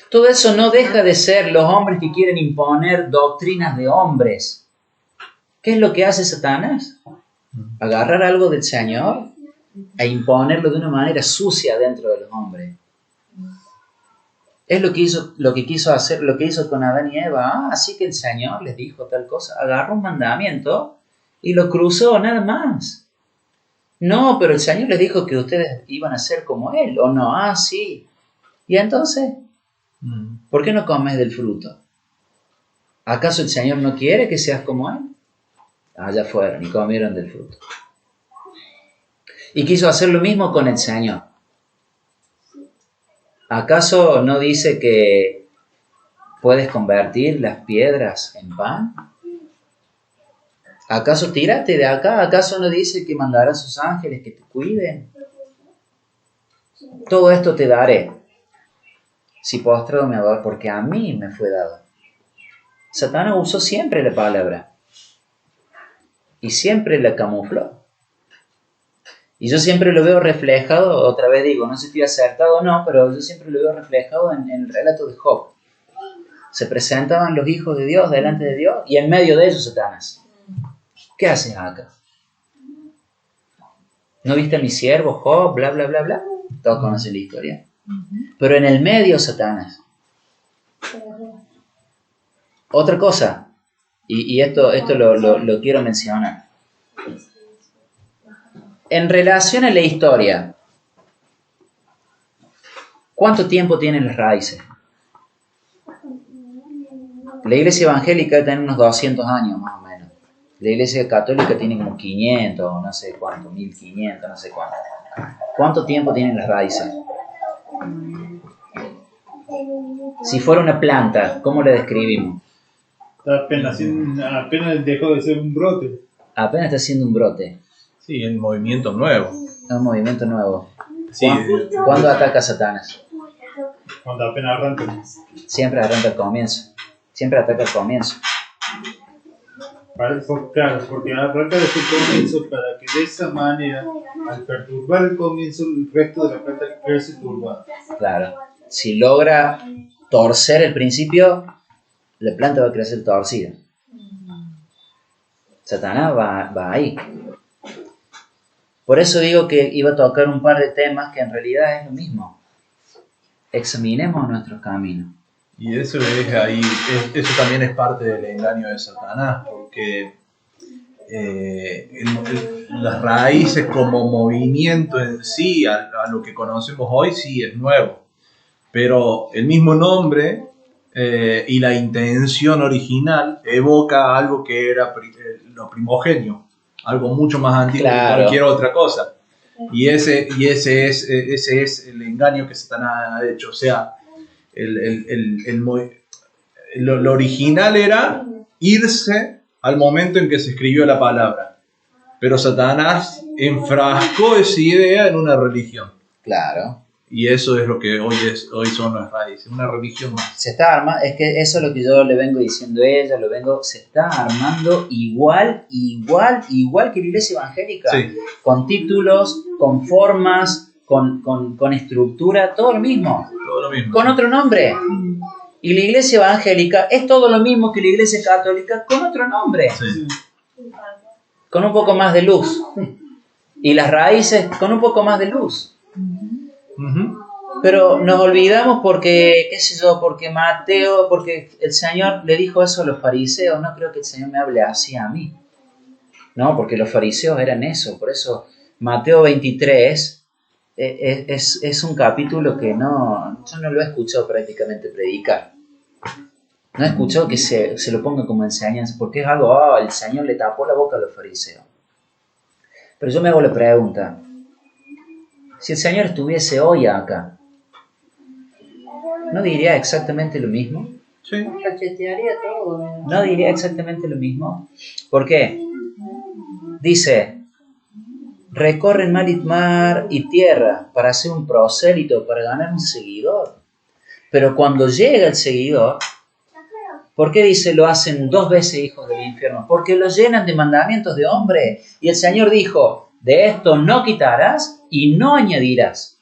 [SPEAKER 1] Todo eso no deja de ser los hombres que quieren imponer doctrinas de hombres. ¿Qué es lo que hace Satanás? Agarrar algo del Señor e imponerlo de una manera sucia dentro de los hombres. Es lo que quiso hacer, lo que hizo con Adán y Eva. Así que el Señor les dijo tal cosa. Agarró un mandamiento y lo cruzó, nada más. No, pero el Señor les dijo que ustedes iban a ser como Él, ¿o no? Ah, sí. ¿Y entonces? ¿Por qué no comes del fruto? ¿Acaso el Señor no quiere que seas como Él? Allá fueron y comieron del fruto. Y quiso hacer lo mismo con el Señor. ¿Acaso no dice que puedes convertir las piedras en pan? ¿Acaso tírate de acá? ¿Acaso no dice que mandará a sus ángeles que te cuiden? Todo esto te daré, si postrado me adoras, porque a mí me fue dado. Satanás usó siempre la palabra y siempre la camufló. Y yo siempre lo veo reflejado, otra vez digo, no sé si estoy acertado o no, pero yo siempre lo veo reflejado en el relato de Job. Se presentaban los hijos de Dios delante de Dios y en medio de ellos Satanás. ¿Qué haces acá? ¿No viste a mi siervo Job? Bla, bla, bla, bla. Todos conocen la historia. Pero en el medio Satanás. Otra cosa, y esto lo quiero mencionar. En relación a la historia, ¿cuánto tiempo tienen las raíces? La iglesia evangélica tiene unos 200 años más o menos. La iglesia católica tiene como 500, no sé cuánto, 1500, no sé cuánto. ¿Cuánto tiempo tienen las raíces? Si fuera una planta, ¿cómo la describimos?
[SPEAKER 5] Apenas dejó de ser un brote.
[SPEAKER 1] Apenas está haciendo un brote,
[SPEAKER 2] Sí, en movimiento nuevo.
[SPEAKER 1] es un movimiento nuevo.
[SPEAKER 2] Sí,
[SPEAKER 1] ¿Cuándo ataca Satanás?
[SPEAKER 5] Cuando apenas arranca.
[SPEAKER 1] Siempre arranca al comienzo. Siempre ataca al comienzo.
[SPEAKER 5] Claro, porque arranca desde el comienzo para que de esa manera, al perturbar el comienzo, el resto de la planta crece turbada.
[SPEAKER 1] Claro. Si logra torcer el principio, la planta va a crecer torcida. Satanás va ahí. Por eso digo que iba a tocar un par de temas que en realidad es lo mismo. Examinemos nuestros caminos.
[SPEAKER 2] y eso es ahí, eso también es parte del engaño de Satanás, porque las raíces como movimiento en sí, a lo que conocemos hoy, sí es nuevo, pero el mismo nombre y la intención original evoca algo que era lo primogenio, algo mucho más antiguo
[SPEAKER 1] Claro.
[SPEAKER 2] que cualquier otra cosa. Y ese es el engaño que Satanás ha hecho. O sea, lo original era irse al momento en que se escribió la palabra. Pero Satanás enfrascó esa idea en una religión.
[SPEAKER 1] Claro.
[SPEAKER 2] Y eso es lo que hoy son las raíces, una religión más.
[SPEAKER 1] Se está armando, es que eso es lo que yo le vengo diciendo a ella, se está armando igual que la iglesia evangélica.
[SPEAKER 2] Sí.
[SPEAKER 1] Con títulos, con formas, con estructura, todo lo mismo.
[SPEAKER 2] Todo lo mismo.
[SPEAKER 1] Con otro nombre. Y la iglesia evangélica es todo lo mismo que la iglesia católica con otro nombre.
[SPEAKER 2] Sí.
[SPEAKER 1] Con un poco más de luz. Y las raíces con un poco más de luz.
[SPEAKER 2] Ujú.
[SPEAKER 1] Pero nos olvidamos porque, qué sé yo, porque el Señor le dijo eso a los fariseos. No creo que el Señor me hable así a mí. No, porque los fariseos eran eso. Por eso Mateo 23 es un capítulo que yo no lo he escuchado prácticamente predicar. No he escuchado que se lo ponga como enseñanza, porque es algo, el Señor le tapó la boca a los fariseos. Pero yo me hago la pregunta, si el Señor estuviese hoy acá, ¿no diría exactamente lo mismo?
[SPEAKER 2] Sí.
[SPEAKER 6] Cachetearía todo.
[SPEAKER 1] ¿No diría exactamente lo mismo? ¿Por qué? Dice, recorren mar y tierra para hacer un prosélito, para ganar un seguidor. Pero cuando llega el seguidor, ¿por qué dice lo hacen 2 veces hijos del infierno? Porque lo llenan de mandamientos de hombre. Y el Señor dijo, de esto no quitarás y no añadirás.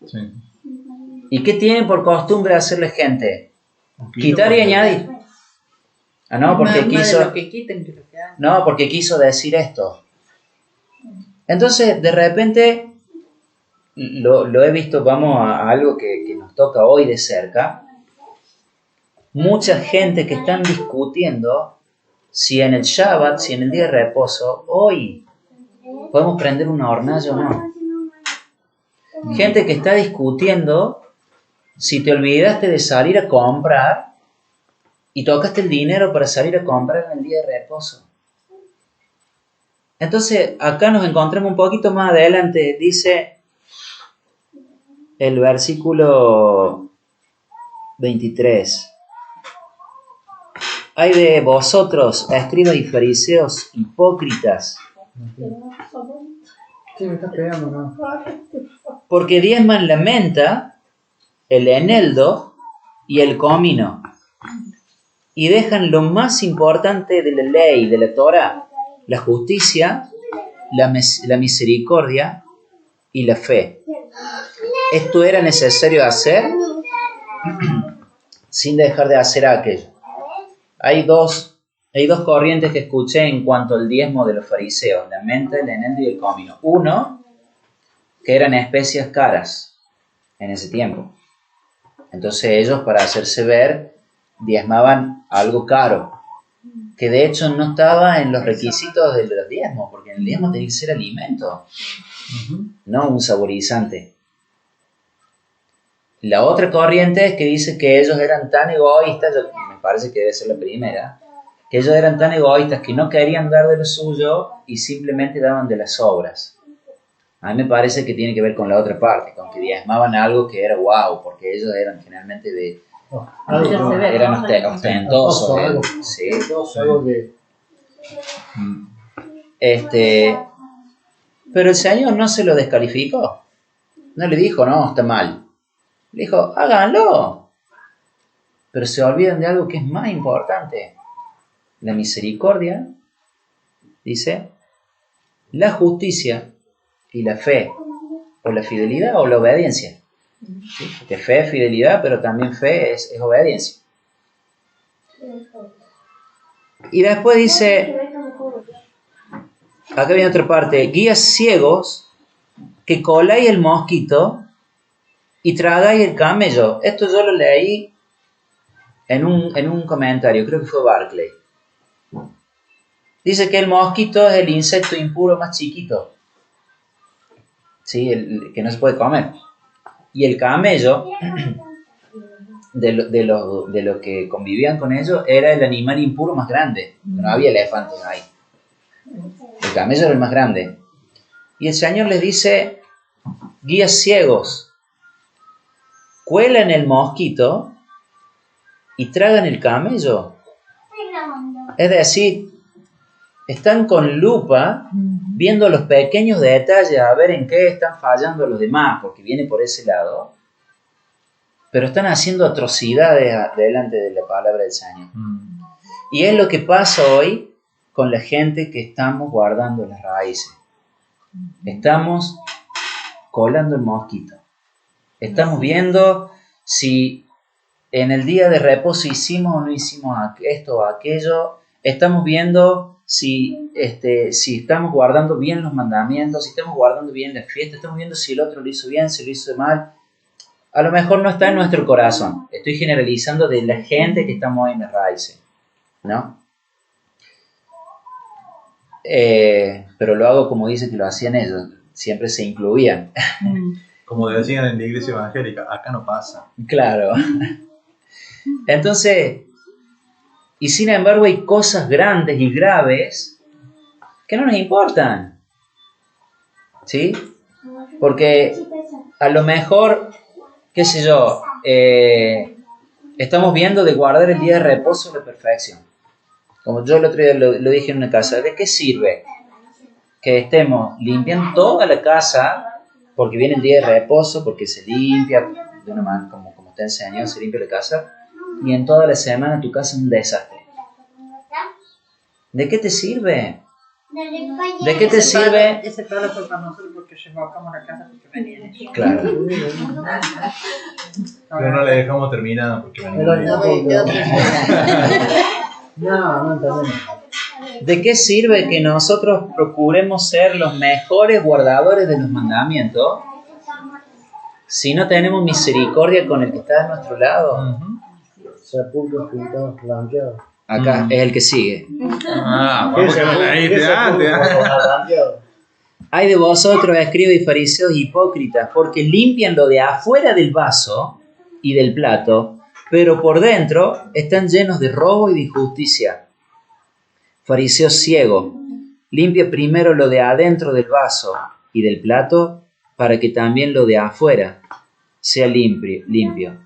[SPEAKER 2] Sí.
[SPEAKER 1] ¿Y qué tienen por costumbre hacerle gente? Quitar y añadir. Ah, no, porque
[SPEAKER 6] Más de
[SPEAKER 1] quiso...
[SPEAKER 6] lo que quiten que lo que hagan.
[SPEAKER 1] No, porque quiso decir esto. Entonces, de repente, lo he visto, vamos a algo que nos toca hoy de cerca. Mucha gente que están discutiendo si en el Shabbat, si en el día de reposo, hoy podemos prender una hornalla o no. Gente que está discutiendo si te olvidaste de salir a comprar y tocaste el dinero para salir a comprar en el día de reposo. Entonces, acá nos encontramos un poquito más adelante, dice el versículo 23. Hay de vosotros, escribas y fariseos hipócritas,
[SPEAKER 4] Sí, me estás pegando, ¿no?
[SPEAKER 1] porque diezman la menta, el eneldo y el comino, y dejan lo más importante de la ley, de la Torá, la justicia, la misericordia y la fe. Esto era necesario hacer sin dejar de hacer aquello. Hay dos corrientes que escuché en cuanto al diezmo de los fariseos, la menta, el eneldo y el comino. Uno, que eran especias caras en ese tiempo. Entonces ellos, para hacerse ver, diezmaban algo caro. que de hecho no estaba en los requisitos de los diezmos, porque en el diezmo tenía que ser alimento, no un saborizante. La otra corriente es que dice que ellos eran tan egoístas, me parece que debe ser la primera, que ellos eran tan egoístas que no querían dar de lo suyo y simplemente daban de las obras. A mí me parece que tiene que ver con la otra parte, con que diezmaban algo que era wow, porque ellos eran generalmente eran ostentosos. Sí.
[SPEAKER 4] Algo que
[SPEAKER 1] Pero el Señor no se lo descalificó. No le dijo, no, está mal. Le dijo, háganlo. Pero se olvidan de algo que es más importante. La misericordia, dice, la justicia y la fe, o la fidelidad o la obediencia. ¿Sí? Porque fe es fidelidad, pero también fe es obediencia. Y después dice, acá viene otra parte, guías ciegos que coláis el mosquito y tragáis el camello. Esto yo lo leí en un comentario, creo que fue Barclay. Dice que el mosquito es el insecto impuro más chiquito, ¿sí? El que no se puede comer. Y el camello, de los que convivían con ellos, era el animal impuro más grande. No había elefantes ahí. El camello era el más grande. Y el Señor les dice, guías ciegos, cuelan el mosquito y tragan el camello. Es decir, están con lupa viendo los pequeños detalles a ver en qué están fallando los demás, porque viene por ese lado, pero están haciendo atrocidades delante de la palabra del Señor. Y es lo que pasa hoy con la gente que estamos guardando las raíces. Estamos colando el mosquito. Estamos viendo si en el día de reposo hicimos o no hicimos esto o aquello. Estamos viendo si estamos guardando bien los mandamientos, si estamos guardando bien la fiesta, estamos viendo si el otro lo hizo bien, si lo hizo mal. A lo mejor no está en nuestro corazón. Estoy generalizando de la gente que estamos en las raíces, ¿no? Pero lo hago como dice que lo hacían ellos. Siempre se incluían.
[SPEAKER 2] Como decían en la iglesia evangélica, acá no pasa.
[SPEAKER 1] Claro. Entonces, y sin embargo hay cosas grandes y graves que no nos importan, ¿sí? Porque a lo mejor, qué sé yo, estamos viendo de guardar el día de reposo a la perfección. Como yo el otro día lo dije en una casa, ¿de qué sirve que estemos limpiando toda la casa porque viene el día de reposo, porque se limpia de una manera como te enseñó, se limpia la casa, y en toda la semana tu casa es un desastre? ¿De qué te sirve? ¿De qué te sirve?
[SPEAKER 6] Ese palo fue para nosotros porque llevábamos la casa porque venían ellos.
[SPEAKER 1] Claro.
[SPEAKER 2] Pero no le dejamos terminar porque venimos.
[SPEAKER 4] No entendemos.
[SPEAKER 1] ¿De qué sirve que nosotros procuremos ser los mejores guardadores de los mandamientos si no tenemos misericordia con el que está a nuestro lado?
[SPEAKER 4] Sepulcros pintados blanqueados.
[SPEAKER 1] Acá es el que sigue.
[SPEAKER 2] Vamos que lo leíste antes.
[SPEAKER 1] Hay de vosotros, escribas y fariseos hipócritas, porque limpian lo de afuera del vaso y del plato, pero por dentro están llenos de robo y de injusticia. Fariseo ciego, limpia primero lo de adentro del vaso y del plato, para que también lo de afuera sea limpio.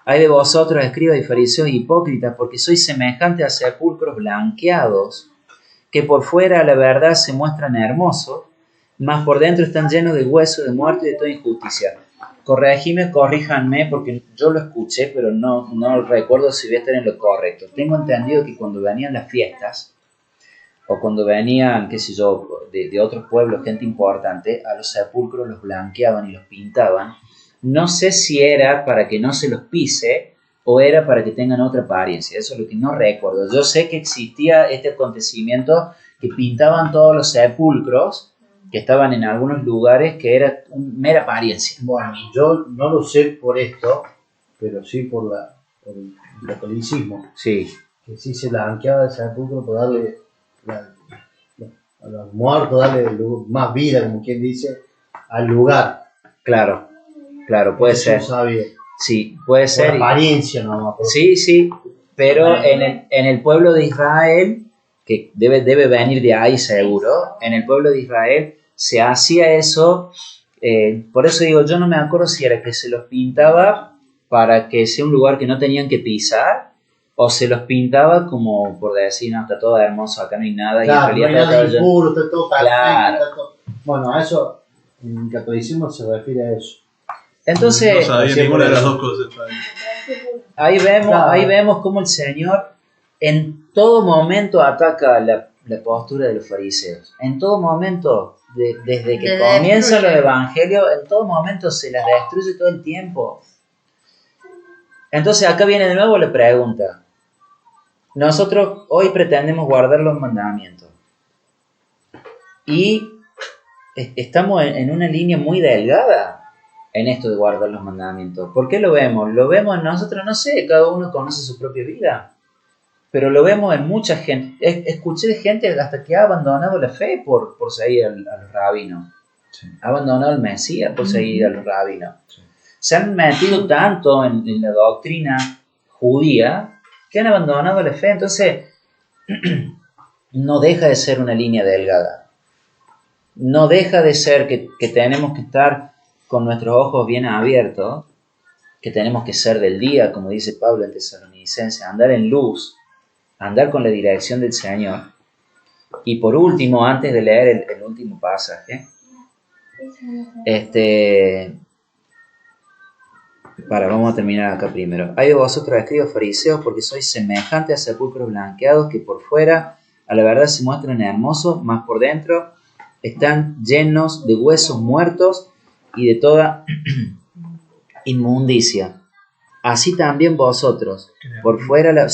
[SPEAKER 1] Hay de vosotros, escribas y fariseos hipócritas, porque sois semejantes a sepulcros blanqueados, que por fuera a la verdad se muestran hermosos, mas por dentro están llenos de huesos, de muerte y de toda injusticia. Corríjanme, porque yo lo escuché, pero no recuerdo si voy a estar en lo correcto. Tengo entendido que cuando venían las fiestas, o cuando venían, qué sé yo, de otros pueblos, gente importante, a los sepulcros los blanqueaban y los pintaban. No sé si era para que no se los pise o era para que tengan otra apariencia. Eso es lo que no recuerdo. Yo sé que existía este acontecimiento que pintaban todos los sepulcros que estaban en algunos lugares, que era mera apariencia.
[SPEAKER 4] Bueno, yo no lo sé por esto, pero sí por el catolicismo.
[SPEAKER 1] Sí.
[SPEAKER 4] que sí se blanqueaba el sepulcro por darle a los muertos, darle más vida, como quien dice, al lugar.
[SPEAKER 1] Claro, puede
[SPEAKER 4] Eso
[SPEAKER 1] ser.
[SPEAKER 4] no sabía.
[SPEAKER 1] Sí, puede
[SPEAKER 4] Por
[SPEAKER 1] ser.
[SPEAKER 4] apariencia nomás.
[SPEAKER 1] Sí, pero en el pueblo de Israel, que debe venir de ahí seguro, en el pueblo de Israel se hacía eso, por eso digo, yo no me acuerdo si era que se los pintaba para que sea un lugar que no tenían que pisar, o se los pintaba como por decir, no, está todo hermoso, acá no hay nada,
[SPEAKER 4] Claro,
[SPEAKER 1] y
[SPEAKER 4] no
[SPEAKER 1] en
[SPEAKER 4] hay
[SPEAKER 1] realidad
[SPEAKER 4] nada
[SPEAKER 1] está todo
[SPEAKER 4] impuro, está todo perfecto.
[SPEAKER 1] Claro.
[SPEAKER 4] Está todo... Bueno, a eso, en el catolicismo se refiere a eso.
[SPEAKER 1] Entonces,
[SPEAKER 2] No sabía
[SPEAKER 4] siempre
[SPEAKER 2] ninguna de las
[SPEAKER 4] eso.
[SPEAKER 2] dos cosas.
[SPEAKER 1] ahí
[SPEAKER 4] Claro.
[SPEAKER 1] vemos cómo el Señor en todo momento ataca la postura de los fariseos. En todo momento, desde que
[SPEAKER 6] Le
[SPEAKER 1] comienzan los
[SPEAKER 6] destruye.
[SPEAKER 1] evangelios, en todo momento se las destruye todo el tiempo. Entonces acá viene de nuevo la pregunta. Nosotros hoy pretendemos guardar los mandamientos. Y estamos en una línea muy delgada en esto de guardar los mandamientos. ¿Por qué lo vemos? Lo vemos en nosotros, no sé, cada uno conoce su propia vida. Pero lo vemos en mucha gente. Escuché de gente hasta que ha abandonado la fe por seguir a los rabinos.
[SPEAKER 2] Sí.
[SPEAKER 1] Ha abandonado el Mesías por seguir a los rabinos. Se han metido tanto en la doctrina judía que han abandonado la fe. Entonces, no deja de ser una línea delgada. No deja de ser que tenemos que estar con nuestros ojos bien abiertos, que tenemos que ser del día, como dice Pablo en Tesalonicenses, andar en luz, andar con la dirección del Señor. Y por último, antes de leer el último pasaje, vamos a terminar acá primero. Hay de vosotros, escribas fariseos, porque sois semejantes a sepulcros blanqueados que por fuera a la verdad se muestran hermosos, mas por dentro están llenos de huesos muertos y de toda inmundicia. Así también vosotros, por fuera la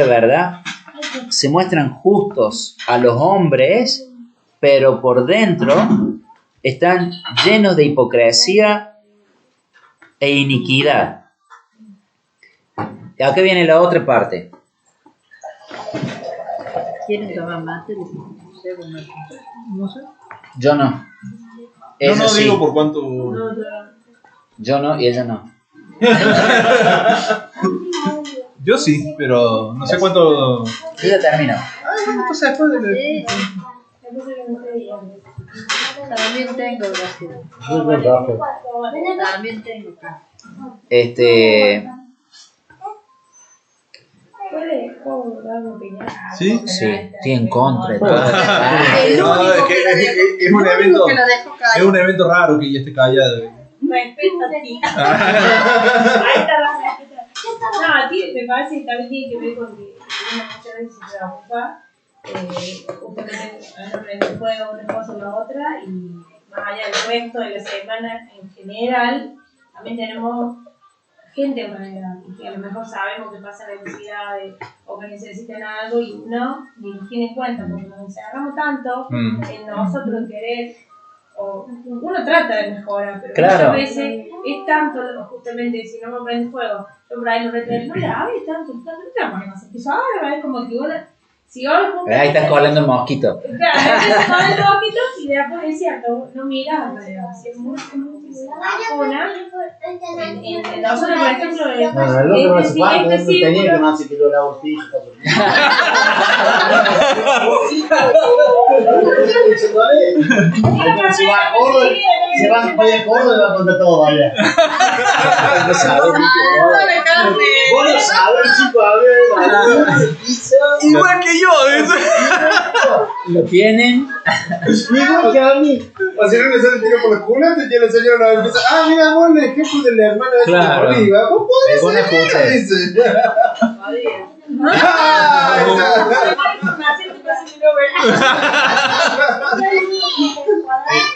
[SPEAKER 1] verdad se muestran justos a los hombres, pero por dentro están llenos de hipocresía e iniquidad. Y acá viene la otra parte.
[SPEAKER 6] ¿Quieren tomar mate?
[SPEAKER 2] No sé.
[SPEAKER 1] Yo no.
[SPEAKER 2] No,
[SPEAKER 1] Ella
[SPEAKER 2] no
[SPEAKER 1] sí.
[SPEAKER 2] digo por cuánto.
[SPEAKER 1] Yo no y ella no.
[SPEAKER 2] Yo sí, pero no sé cuánto.
[SPEAKER 1] Yo ya termino.
[SPEAKER 2] Entonces después de.
[SPEAKER 6] Sí, también tengo, gracias.
[SPEAKER 4] Yo creo que bajo.
[SPEAKER 6] También tengo café.
[SPEAKER 3] ¿Puedo dar mi opinión?
[SPEAKER 2] ¿Sí?
[SPEAKER 1] Sí, estoy en contra de todo.
[SPEAKER 6] El
[SPEAKER 2] No,
[SPEAKER 6] único
[SPEAKER 2] es
[SPEAKER 6] que
[SPEAKER 2] que
[SPEAKER 6] lo dejó-
[SPEAKER 2] es un
[SPEAKER 6] el único
[SPEAKER 2] evento.
[SPEAKER 6] que lo dejó caer.
[SPEAKER 2] Es un evento raro que ella esté callada.
[SPEAKER 3] Respeto a ti. Ahí está la respuesta. No, a ti me parece que también tiene que ver con que uno muchas veces se preocupa. Justamente no prende fuego una cosa o la otra, y más allá del resto de la semana en general, también tenemos gente alrededor que a lo mejor sabemos que pasan necesidades o que necesitan algo y no ni nos tiene en cuenta porque nos encerramos tanto en nosotros en querer, o uno trata de mejorar, pero
[SPEAKER 1] Claro.
[SPEAKER 3] muchas veces es tanto justamente si no me prende fuego, yo por ahí lo retengo, no le hables tanto, no te la pones más empiezo ahora, es como que uno, si hoy
[SPEAKER 1] Ahí está colando el mosquito.
[SPEAKER 3] claro, empiezas con el poquito y después es cierto, no miras alrededor, así es muy una en nosotros por ejemplo
[SPEAKER 4] No, el otro no se puede, no tenía que más que yo la botella. Se va a Córdoba, se va a Córdoba y va a contar todo, vaya.
[SPEAKER 1] No sabes ni qué
[SPEAKER 6] No
[SPEAKER 1] joder.
[SPEAKER 6] le carne.
[SPEAKER 4] Vos lo sabés, chico, a ver,
[SPEAKER 2] Igual que yo,
[SPEAKER 1] Lo tienen.
[SPEAKER 4] igual que a mí.
[SPEAKER 5] O si no le sale el tiro por los culotes, ya le salieron a empezar. Ah, mira, amor, el ejemplo del hermano de
[SPEAKER 1] Claro.
[SPEAKER 5] arriba. ¿Vos podés
[SPEAKER 1] Vos no
[SPEAKER 5] ser?
[SPEAKER 1] escuches.
[SPEAKER 5] Dice. Ah,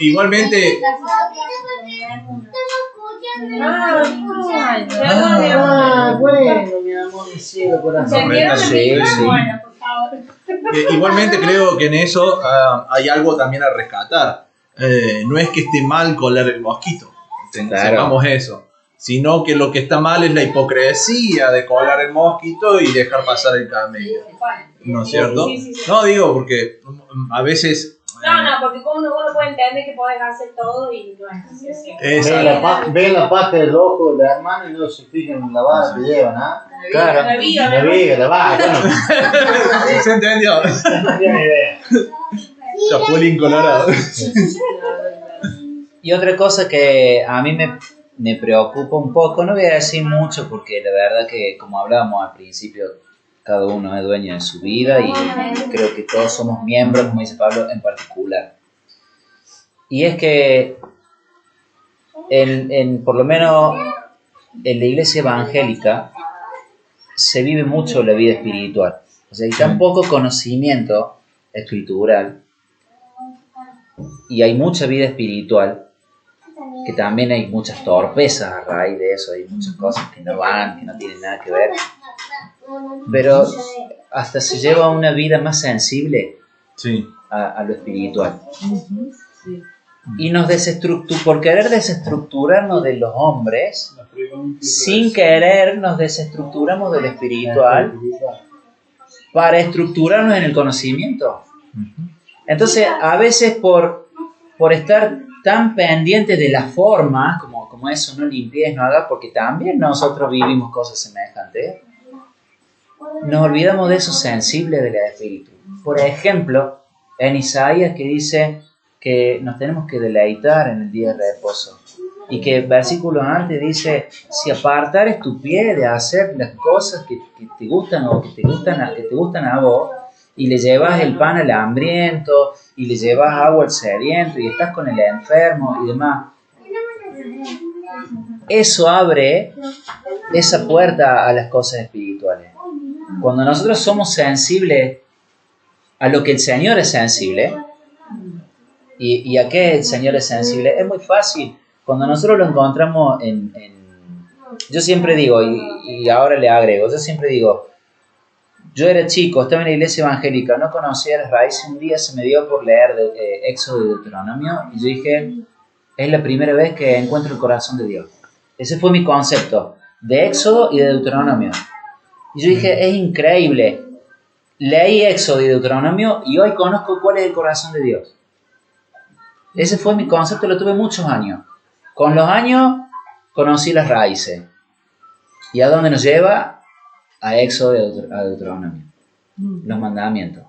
[SPEAKER 2] Igualmente,
[SPEAKER 4] Ah, bueno, mi amor, mi cielo, corazón.
[SPEAKER 1] Sí, sí.
[SPEAKER 3] Bueno, por favor.
[SPEAKER 2] igualmente creo que en eso hay algo también a rescatar. No es que esté mal colar el mosquito.
[SPEAKER 1] Claro.
[SPEAKER 2] Sepamos eso. sino que lo que está mal es la hipocresía de colar el mosquito y dejar pasar el camello. ¿No es cierto?
[SPEAKER 3] Sí.
[SPEAKER 2] No, digo, porque a veces...
[SPEAKER 3] No, porque uno puede entender que podés hacer todo y no es así.
[SPEAKER 2] Exacto.
[SPEAKER 4] Ven la paja del ojo de la hermana y no se fijan en la vara que llevan, ¿ah?
[SPEAKER 1] Claro.
[SPEAKER 3] La viga,
[SPEAKER 4] La viga, la vara, bueno.
[SPEAKER 2] ¿Se entendió?
[SPEAKER 4] No tiene idea.
[SPEAKER 2] Chapulín colorado.
[SPEAKER 1] Y otra cosa que a mí me preocupa un poco, no voy a decir mucho porque la verdad que como hablábamos al principio, cada uno es dueño de su vida y creo que todos somos miembros, como dice Pablo, en particular. Y es que por lo menos en la iglesia evangélica se vive mucho la vida espiritual. O sea, hay tan poco conocimiento escritural y hay mucha vida espiritual que también hay muchas torpezas a raíz de eso, hay muchas cosas que no van, que no tienen nada que ver. Pero hasta se lleva una vida más sensible
[SPEAKER 2] Sí.
[SPEAKER 1] a lo espiritual. Y nos por querer desestructurarnos de los hombres, sin querer nos desestructuramos del espiritual para estructurarnos en el conocimiento. Entonces, a veces por estar tan pendientes de las formas, como eso, no limpies, no hagas, porque también nosotros vivimos cosas semejantes, nos olvidamos de eso sensible del espíritu. Por ejemplo, en Isaías que dice que nos tenemos que deleitar en el día de reposo. Y que el versículo antes dice, si apartares tu pie de hacer las cosas que te gustan o que te gustan a vos, y le llevas el pan al hambriento, y le llevas agua al sediento, y estás con el enfermo y demás. Eso abre esa puerta a las cosas espirituales. Cuando nosotros somos sensibles a lo que el Señor es sensible, ¿y a qué el Señor es sensible? Es muy fácil. Cuando nosotros lo encontramos yo siempre digo, y ahora le agrego, yo siempre digo, yo era chico, estaba en la iglesia evangélica, no conocía las raíces, un día se me dio por leer Éxodo y Deuteronomio, y yo dije, es la primera vez que encuentro el corazón de Dios. Ese fue mi concepto, de Éxodo y de Deuteronomio. Y yo dije, es increíble, leí Éxodo y Deuteronomio, y hoy conozco cuál es el corazón de Dios. Ese fue mi concepto, lo tuve muchos años. Con los años conocí las raíces. ¿Y a dónde nos lleva? A Éxodo y a Deuteronomio. Los mandamientos.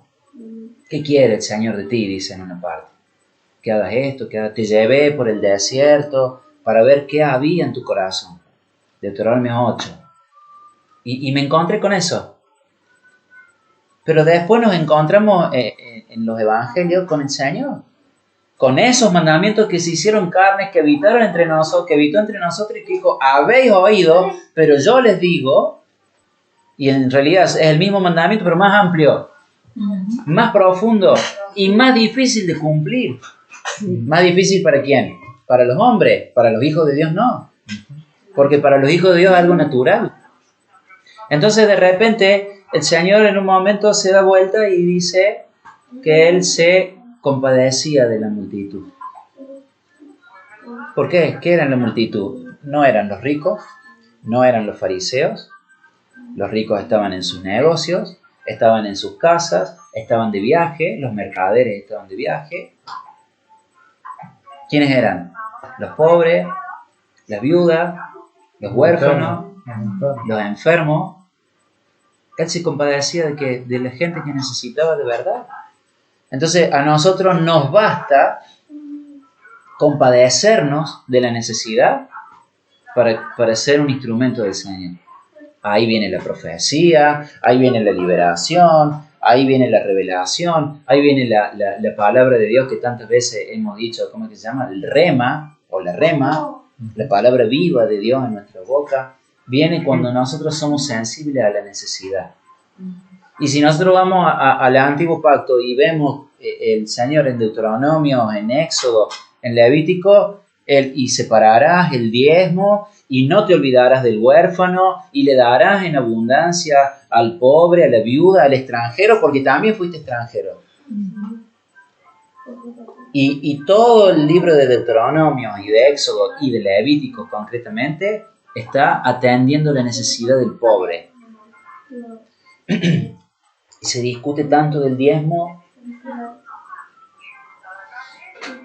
[SPEAKER 1] ¿Qué quiere el Señor de ti? Dice en una parte. Que hagas esto, te llevé por el desierto para ver qué había en tu corazón. Deuteronomio 8. Y me encontré con eso. Pero después nos encontramos en los evangelios con el Señor. Con esos mandamientos que se hicieron carnes, que habitó entre nosotros y que dijo, habéis oído, pero yo les digo, y en realidad es el mismo mandamiento, pero más amplio, más profundo y más difícil de cumplir. ¿Más difícil para quién? Para los hombres, para los hijos de Dios no. Porque para los hijos de Dios es algo natural. Entonces de repente el Señor en un momento se da vuelta y dice que Él se compadecía de la multitud. ¿Por qué? ¿Qué era la multitud? No eran los ricos, no eran los fariseos. Los ricos estaban en sus negocios, estaban en sus casas, estaban de viaje, los mercaderes estaban de viaje. ¿Quiénes eran? Los pobres, las viudas, los huérfanos, los enfermos. Él se compadecía de la gente que necesitaba de verdad. Entonces a nosotros nos basta compadecernos de la necesidad para ser un instrumento del Señor. Ahí viene la profecía, ahí viene la liberación, ahí viene la revelación, ahí viene la palabra de Dios que tantas veces hemos dicho, ¿cómo es que se llama? El rema o la rema, la palabra viva de Dios en nuestra boca, viene cuando nosotros somos sensibles a la necesidad. Y si nosotros vamos al antiguo pacto y vemos el Señor en Deuteronomio, en Éxodo, en Levítico, y separarás el diezmo y no te olvidarás del huérfano y le darás en abundancia al pobre, a la viuda, al extranjero, porque también fuiste extranjero. Y todo el libro de Deuteronomio y de Éxodo y de Levítico concretamente está atendiendo la necesidad del pobre. Y se discute tanto del diezmo,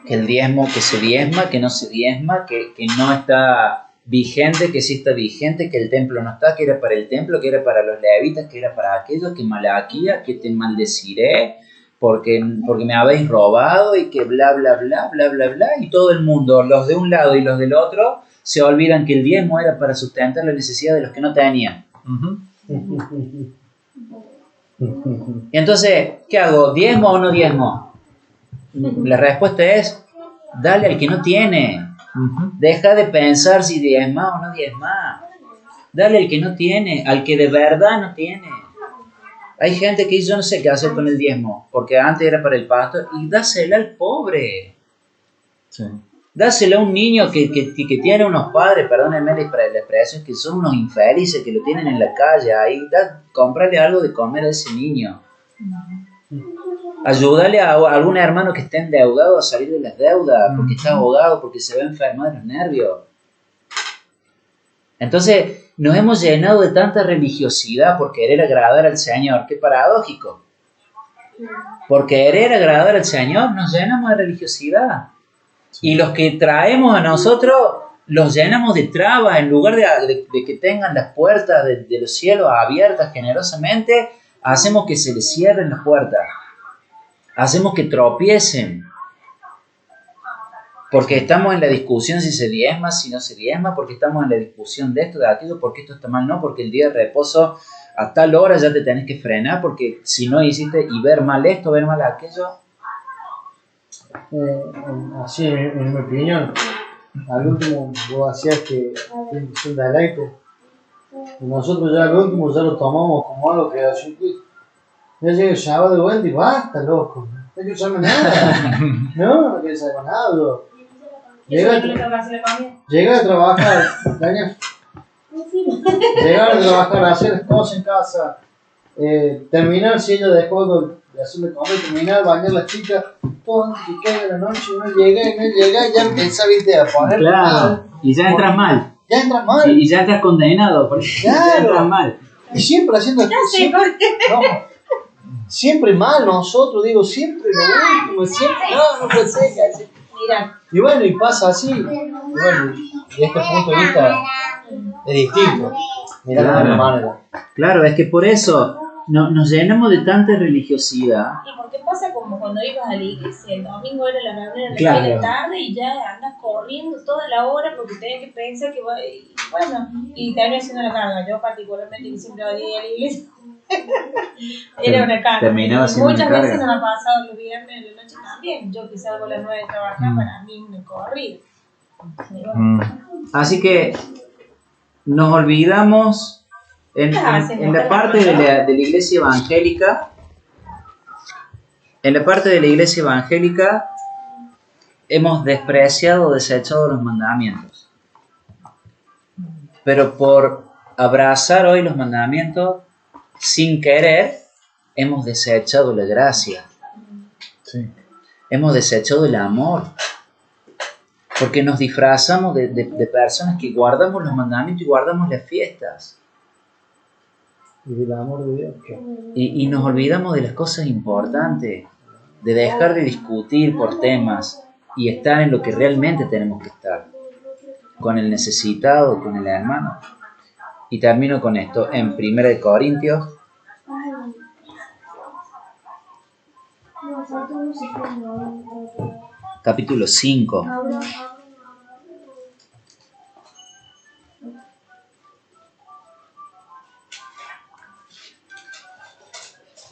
[SPEAKER 1] que el diezmo que se diezma, que no se diezma, que no está vigente, que sí está vigente, que el templo no está, que era para el templo, que era para los levitas, que era para aquellos, que malaquía, que te maldeciré, porque me habéis robado y que bla, bla, bla, bla, bla, bla, y todo el mundo, los de un lado y los del otro, se olvidan que el diezmo era para sustentar la necesidad de los que no tenían. Y entonces, ¿qué hago? ¿Diezmo o no diezmo? La respuesta es, dale al que no tiene. Deja de pensar si diezma o no diezma. Dale al que no tiene, al que de verdad no tiene. Hay gente que dice, yo no sé qué hacer con el diezmo, porque antes era para el pastor, y dásela al pobre.
[SPEAKER 2] Sí.
[SPEAKER 1] Dásela a un niño que tiene unos padres, perdónenme la expresión, que son unos infelices, que lo tienen en la calle. Ahí, cómprale algo de comer a ese niño. Ayúdale a algún hermano que esté endeudado a salir de las deudas, porque está ahogado, porque se va a enfermar de los nervios. Entonces, nos hemos llenado de tanta religiosidad por querer agradar al Señor. Qué paradójico. Por querer agradar al Señor nos llenamos de religiosidad. Y los que traemos a nosotros los llenamos de trabas. En lugar de que tengan las puertas de los cielos abiertas generosamente, hacemos que se les cierren las puertas. Hacemos que tropiecen. Porque estamos en la discusión si se diezma, si no se diezma, porque estamos en la discusión de esto, de aquello, porque esto está mal, no, porque el día de reposo a tal hora ya te tenés que frenar, porque si no hiciste y ver mal esto, ver mal aquello.
[SPEAKER 4] Así, en mi opinión, al último vos hacías que es un deleite. Y nosotros ya al último ya lo tomamos como algo que así. Ya llega el sábado de vuelta y basta, loco. No hay que usarme nada. No hay que usarme nada, loco. Llega a trabajar, Daniel. Llegar a trabajar, hacer cosas en casa, terminar si ella después de hacerle comer, terminar, bañar a la chica, todo antes que caiga la noche, no llega, ya empieza a poner
[SPEAKER 1] Claro, y ya entras mal.
[SPEAKER 4] Ya entras mal.
[SPEAKER 1] Y ya estás condenado, porque ya entras mal.
[SPEAKER 4] Y siempre haciendo siempre mal nosotros, digo, siempre lo último, siempre, no puede ser.
[SPEAKER 3] Mira.
[SPEAKER 4] Y bueno, y pasa así. Y bueno, y este punto de vista es distinto. Mirá de alguna manera.
[SPEAKER 1] Claro, es que por eso nos llenamos de tanta religiosidad.
[SPEAKER 3] Y porque pasa como cuando ibas a la iglesia, el domingo era la reunión a
[SPEAKER 1] Claro.
[SPEAKER 3] las 6 de la tarde y ya andas corriendo toda la hora porque tenés que pensar que va, y bueno, y terminas haciendo la carga. Yo particularmente que siempre voy a la iglesia, era una carga.
[SPEAKER 1] Terminaba siendo
[SPEAKER 3] Muchas
[SPEAKER 1] una
[SPEAKER 3] veces
[SPEAKER 1] carga.
[SPEAKER 3] me ha pasado los viernes de la noche también. Yo que salgo a las 9 de trabajar, para mí es una corrida. Y bueno,
[SPEAKER 1] Así que nos olvidamos en la parte de la iglesia evangélica. En la parte de la iglesia evangélica hemos despreciado o desechado los mandamientos. Pero por abrazar hoy los mandamientos, sin querer, hemos desechado la gracia.
[SPEAKER 2] Sí.
[SPEAKER 1] Hemos desechado el amor. Porque nos disfrazamos de personas que guardamos los mandamientos y guardamos las fiestas.
[SPEAKER 4] Y del amor de Dios.
[SPEAKER 1] Y nos olvidamos de las cosas importantes, de dejar de discutir por temas y estar en lo que realmente tenemos que estar, con el necesitado, con el hermano. Y termino con esto, en 1 Corintios, capítulo 5.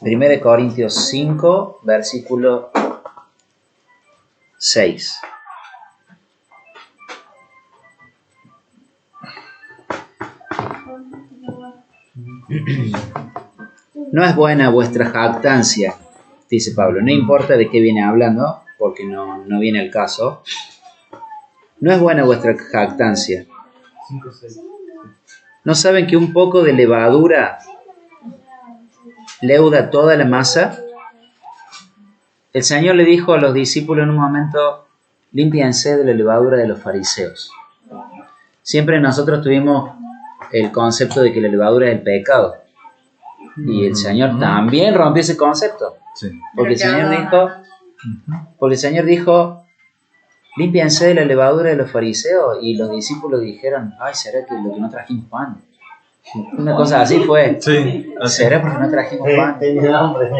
[SPEAKER 1] Primera de Corintios 5, versículo 6. No es buena vuestra jactancia, dice Pablo. No importa de qué viene hablando, porque no viene al caso. No es buena vuestra jactancia.
[SPEAKER 5] 5-6.
[SPEAKER 1] ¿No saben que un poco de levadura leuda toda la masa? El Señor le dijo a los discípulos en un momento, límpiense de la levadura de los fariseos. siempre nosotros tuvimos el concepto de que la levadura es el pecado. Y el Señor también rompió ese concepto.
[SPEAKER 2] Sí.
[SPEAKER 1] Porque el Señor dijo, límpiense de la levadura de los fariseos. Y los discípulos dijeron, ay, ¿será que lo que no trajimos pan? Una cosa así fue.
[SPEAKER 2] Sí, así.
[SPEAKER 1] ¿Será porque no trajimos pan?
[SPEAKER 4] Tenía hambre.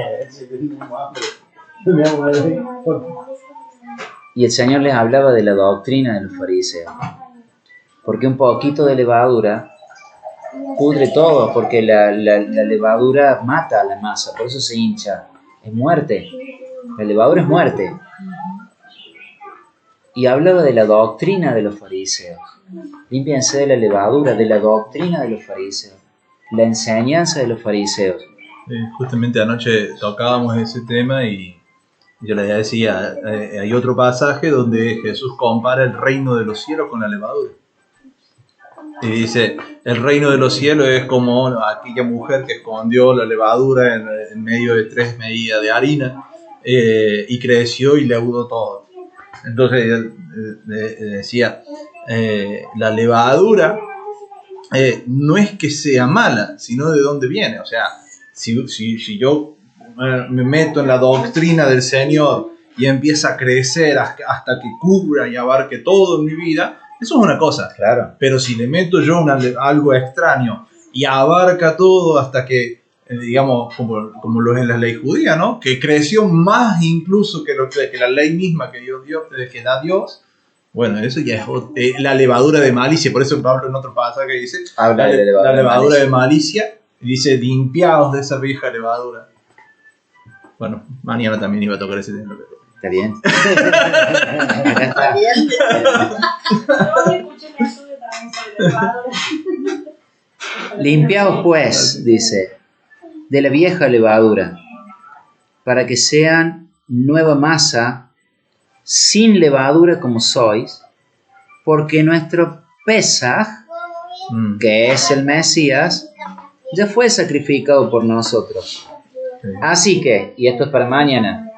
[SPEAKER 4] Tenía hambre.
[SPEAKER 1] Y el Señor les hablaba de la doctrina de los fariseos. Porque un poquito de levadura pudre todo, porque la levadura mata a la masa, por eso se hincha. Es muerte. La levadura es muerte. Y hablaba de la doctrina de los fariseos. Límpiense de la levadura, de la doctrina de los fariseos. La enseñanza de los fariseos.
[SPEAKER 2] Justamente anoche tocábamos ese tema y yo les decía, hay otro pasaje donde Jesús compara el reino de los cielos con la levadura. Y dice, el reino de los cielos es como aquella mujer que escondió la levadura en medio de 3 medidas de harina y creció y leudó todo. Entonces él decía, la levadura no es que sea mala, sino de dónde viene. O sea, si yo me meto en la doctrina del Señor y empieza a crecer hasta que cubra y abarque todo en mi vida, eso es una cosa.
[SPEAKER 1] Claro.
[SPEAKER 2] Pero si le meto yo algo extraño y abarca todo hasta que, digamos, como lo es en la ley judía, ¿no? Que creció más incluso que la ley misma que da Dios. Bueno, eso ya es la levadura de malicia. Por eso Pablo en otro pasaje dice,
[SPEAKER 1] Habla de
[SPEAKER 2] la levadura de malicia. Y dice, limpiados de esa vieja levadura. Bueno, mañana también iba a tocar ese tema.
[SPEAKER 1] Está bien.
[SPEAKER 3] Yo escuché un estudio también sobre levadura.
[SPEAKER 1] Limpiaos pues, dice, de la vieja levadura, para que sean nueva masa, sin levadura como sois, porque nuestro Pesaj, que es el Mesías, ya fue sacrificado por nosotros. Así que, y esto es para mañana,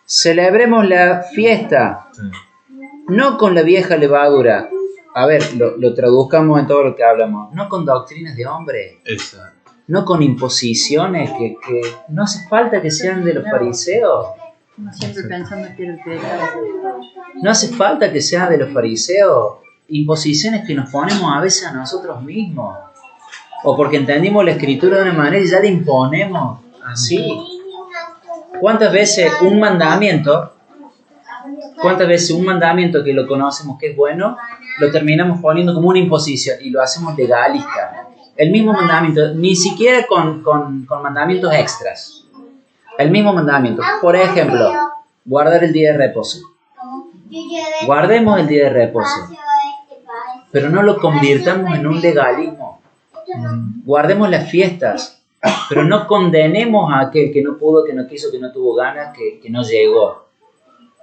[SPEAKER 1] celebremos la fiesta, no con la vieja levadura. A ver, lo traduzcamos en todo lo que hablamos. No con doctrinas de hombre.
[SPEAKER 2] Exacto.
[SPEAKER 1] No con imposiciones que no hace falta que sean de los fariseos.
[SPEAKER 6] Como siempre pensando que era el pecado.
[SPEAKER 1] No hace falta que sean de los fariseos. Imposiciones que nos ponemos a veces a nosotros mismos. O porque entendimos la escritura de una manera y ya le imponemos así. ¿Cuántas veces un mandamiento que lo conocemos que es bueno, lo terminamos poniendo como una imposición y lo hacemos legalista? El mismo mandamiento, ni siquiera con mandamientos extras. El mismo mandamiento. Por ejemplo, guardar el día de reposo. Guardemos el día de reposo, pero no lo convirtamos en un legalismo. Guardemos las fiestas, pero no condenemos a aquel que no pudo, que no quiso, que no tuvo ganas, que no llegó.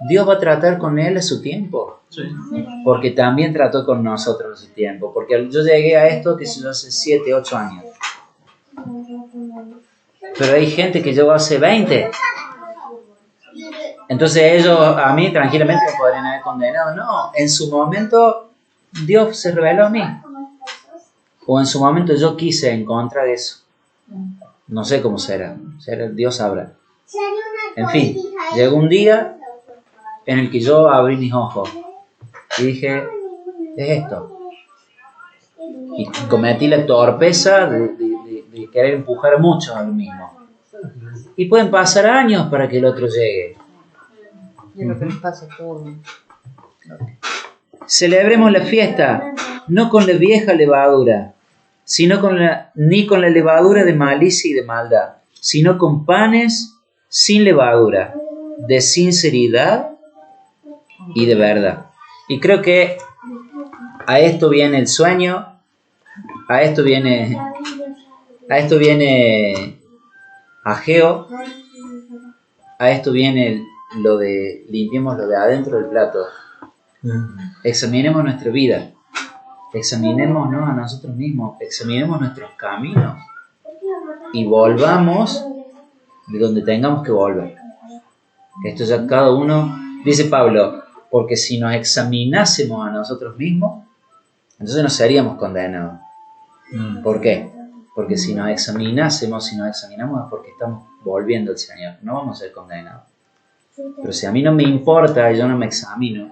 [SPEAKER 1] Dios va a tratar con él a su tiempo.
[SPEAKER 2] Sí.
[SPEAKER 1] Porque también trató con nosotros a su tiempo. Porque yo llegué a esto que yo hace 7, 8 años. Pero hay gente que llegó hace 20. Entonces ellos a mí tranquilamente me podrían haber condenado. No, en su momento Dios se reveló a mí. O en su momento yo quise encontrar eso. No sé cómo será. Dios sabrá. En fin, llegó un día en el que yo abrí mis ojos y dije, es esto. Y cometí la torpeza de querer empujar mucho a mí mismo. Y pueden pasar años para que el otro llegue.
[SPEAKER 6] Y lo que nos pasa todo.
[SPEAKER 1] Celebremos la fiesta, no con la vieja levadura, sino ni con la levadura de malicia y de maldad, sino con panes sin levadura, de sinceridad y de verdad. Y creo que a esto viene el sueño, a esto viene Ageo, a esto viene lo de limpiemos lo de adentro del plato. Examinemos nuestra vida, examinémonos a nosotros mismos, examinemos nuestros caminos y volvamos de donde tengamos que volver. Esto ya cada uno, dice Pablo, porque si nos examinásemos a nosotros mismos, entonces no seríamos condenados.
[SPEAKER 2] Mm.
[SPEAKER 1] ¿Por qué? Porque si nos examinamos es porque estamos volviendo al Señor, no vamos a ser condenados. Pero si a mí no me importa, yo no me examino,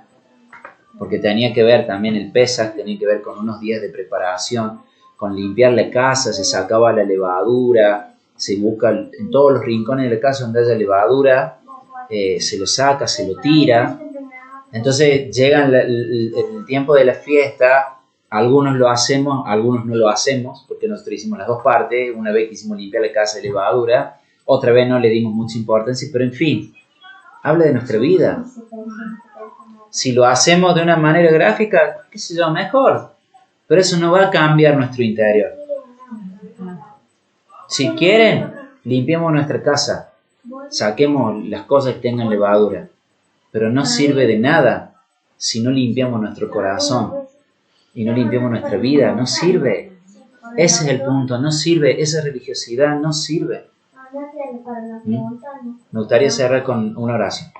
[SPEAKER 1] porque tenía que ver también el Pesaj, tenía que ver con unos días de preparación, con limpiar la casa, se sacaba la levadura, se busca en todos los rincones de la casa donde haya levadura, se lo saca, se lo tira. Entonces llega el tiempo de la fiesta, algunos lo hacemos, algunos no lo hacemos, porque nosotros hicimos las dos partes, una vez quisimos limpiar la casa de levadura, otra vez no le dimos mucha importancia, pero en fin, habla de nuestra vida. Si lo hacemos de una manera gráfica, qué sé yo, mejor, pero eso no va a cambiar nuestro interior. Si quieren, limpiemos nuestra casa, saquemos las cosas que tengan levadura, pero no sirve de nada si no limpiamos nuestro corazón y no limpiamos nuestra vida, no sirve. Ese es el punto, no sirve, esa religiosidad no sirve. Me gustaría cerrar con una oración.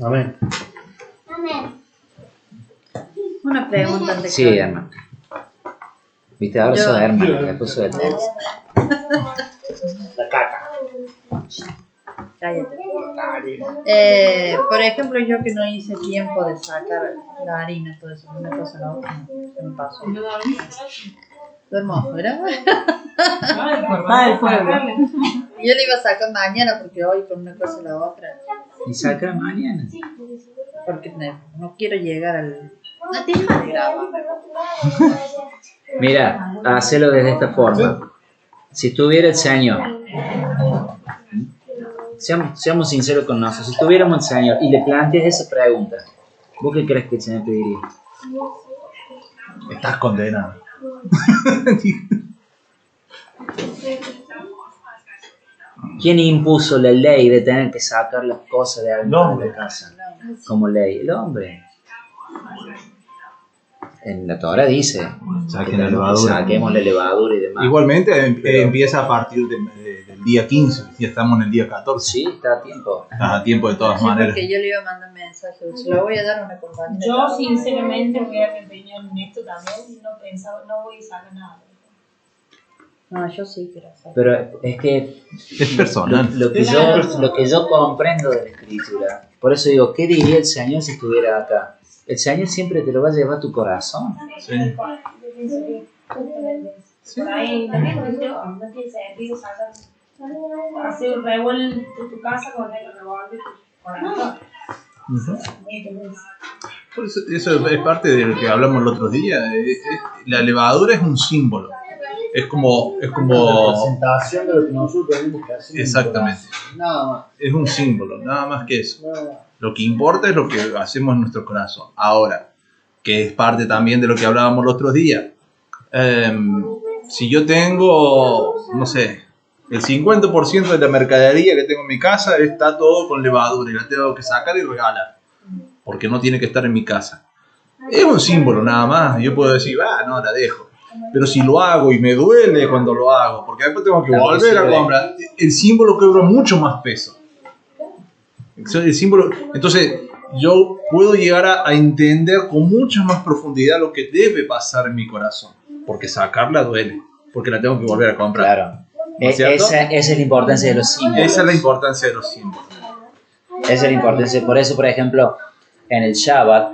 [SPEAKER 4] Amén.
[SPEAKER 6] Una pregunta antes
[SPEAKER 1] Sí, hermano. Viste, ahora
[SPEAKER 6] Yo-
[SPEAKER 1] sos hermano, después sos hermano.
[SPEAKER 6] Cállate. Por ejemplo, yo que no hice tiempo de sacar la harina, todo eso, una cosa a la otra, se me pasó. Duermo afuera.
[SPEAKER 3] Ay, por mal, pueblo.
[SPEAKER 6] Yo le iba a sacar mañana porque hoy con una cosa a la otra.
[SPEAKER 1] Y saca mañana.
[SPEAKER 6] Porque no quiero llegar al. No te deja de grabar.
[SPEAKER 1] Mira, hacelo desde esta forma. Si estuviera el Señor, seamos sinceros con nosotros, si estuviéramos el Señor y le planteas esa pregunta, ¿vos qué crees que el Señor te diría?
[SPEAKER 2] Estás condenado.
[SPEAKER 1] ¿Quién impuso la ley de tener que sacar las cosas de alguien
[SPEAKER 2] No,
[SPEAKER 1] de la casa? Como ley, el hombre. En la Torah dice
[SPEAKER 2] Saquen
[SPEAKER 1] que
[SPEAKER 2] la levadura.
[SPEAKER 1] saquemos la levadura y demás.
[SPEAKER 2] Igualmente empieza a partir del día 15, ya estamos en el día 14.
[SPEAKER 1] Sí, está a tiempo.
[SPEAKER 2] Estás a tiempo de todas
[SPEAKER 6] Sí,
[SPEAKER 2] maneras.
[SPEAKER 6] porque yo le iba a mandar mensaje. Se lo voy a dar a una compañera.
[SPEAKER 3] Yo sinceramente voy a dar mi opinión en esto también, no pensaba, no voy a sacar nada.
[SPEAKER 6] No, yo sí quiero hacer.
[SPEAKER 1] Pero es que
[SPEAKER 2] Es personal.
[SPEAKER 1] lo que yo comprendo de la escritura, por eso digo, ¿qué diría el Señor si estuviera acá? El Señor siempre te lo va a llevar a tu corazón.
[SPEAKER 2] Sí.
[SPEAKER 3] Por ahí no tiene sentido sacar, hacer un revuelo en tu casa con el revuelo de tu corazón.
[SPEAKER 2] Por eso es parte de lo que hablamos el otro día. La levadura es un símbolo. Es como
[SPEAKER 4] La representación de lo que nosotros tenemos que hacer.
[SPEAKER 2] Exactamente.
[SPEAKER 4] Nada más.
[SPEAKER 2] es un símbolo, nada más que eso.
[SPEAKER 4] Nada más.
[SPEAKER 2] Lo que importa es lo que hacemos en nuestro corazón. Ahora, que es parte también de lo que hablábamos el otro día. Si yo tengo, no sé, el 50% de la mercadería que tengo en mi casa está todo con levadura y la tengo que sacar y regalar, porque no tiene que estar en mi casa. Es un símbolo nada más. Yo puedo decir, no, la dejo. Pero si lo hago y me duele cuando lo hago, porque después tengo que volver a comprar, el símbolo cobra mucho más peso. El símbolo, entonces yo puedo llegar a entender con mucha más profundidad lo que debe pasar en mi corazón, porque sacarla duele, porque la tengo que volver a comprar.
[SPEAKER 1] Claro.
[SPEAKER 2] ¿No es cierto?
[SPEAKER 1] Esa es la importancia de los símbolos.
[SPEAKER 2] Esa es la importancia de los símbolos.
[SPEAKER 1] Esa es la importancia. Por eso, por ejemplo, en el Shabbat,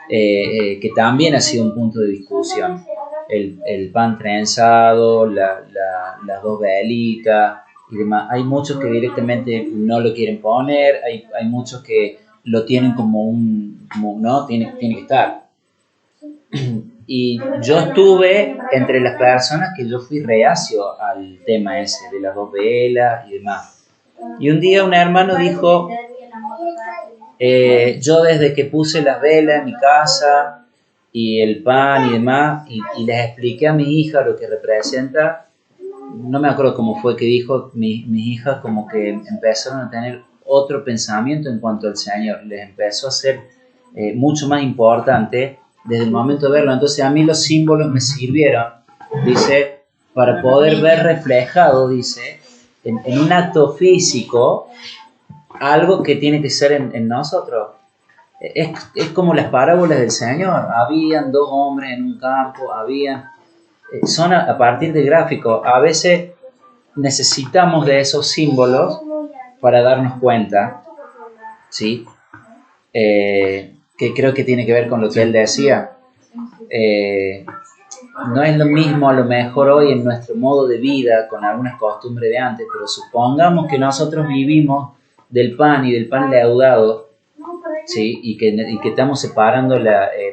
[SPEAKER 1] que también ha sido un punto de discusión, el pan trenzado, las dos velitas y demás. Hay muchos que directamente no lo quieren poner, hay muchos que lo tienen como no, tiene que estar. Y yo estuve entre las personas que yo fui reacio al tema ese de las dos velas y demás. Y un día un hermano dijo, yo desde que puse las velas en mi casa y el pan y demás, y les expliqué a mi hija lo que representa, no me acuerdo cómo fue que dijo, mis hijas como que empezaron a tener otro pensamiento en cuanto al Señor, les empezó a ser mucho más importante desde el momento de verlo. Entonces a mí los símbolos me sirvieron, dice, para poder ver reflejado, dice, en un acto físico, algo que tiene que ser en nosotros. Es como las parábolas del Señor. Habían dos hombres en un campo, son a partir de gráficos. A veces necesitamos de esos símbolos para darnos cuenta, ¿sí? Que creo que tiene que ver con lo que él decía. No es lo mismo a lo mejor hoy en nuestro modo de vida con algunas costumbres de antes, pero supongamos que nosotros vivimos del pan y del pan leudado, ¿sí? y que estamos separando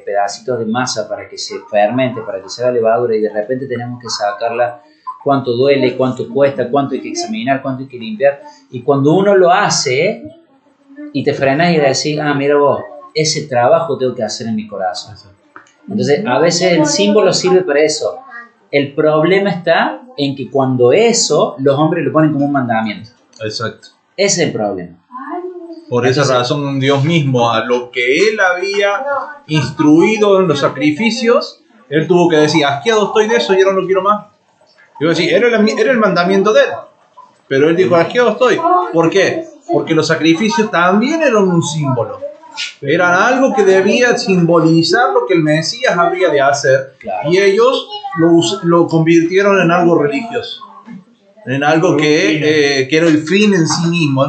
[SPEAKER 1] pedacitos de masa para que se fermente, para que se haga levadura, y de repente tenemos que sacarla. Cuánto duele, cuánto cuesta, cuánto hay que examinar, cuánto hay que limpiar. Y cuando uno lo hace y te frenas y decís, mira vos, ese trabajo tengo que hacer en mi corazón. Entonces, a veces el símbolo sirve para eso. El problema está en que cuando eso, los hombres lo ponen como un mandamiento.
[SPEAKER 2] Exacto.
[SPEAKER 1] Ese es el problema.
[SPEAKER 2] Por esa razón, Dios mismo, a lo que Él había instruido en los sacrificios, Él tuvo que decir, asqueado estoy de eso, yo no lo quiero más. Yo decía, era el mandamiento de Él. Pero Él dijo, asqueado estoy. ¿Por qué? Porque los sacrificios también eran un símbolo. Eran algo que debía simbolizar lo que el Mesías habría de hacer.
[SPEAKER 1] Claro.
[SPEAKER 2] Y ellos lo convirtieron en algo religioso. En algo que era el fin en sí mismo.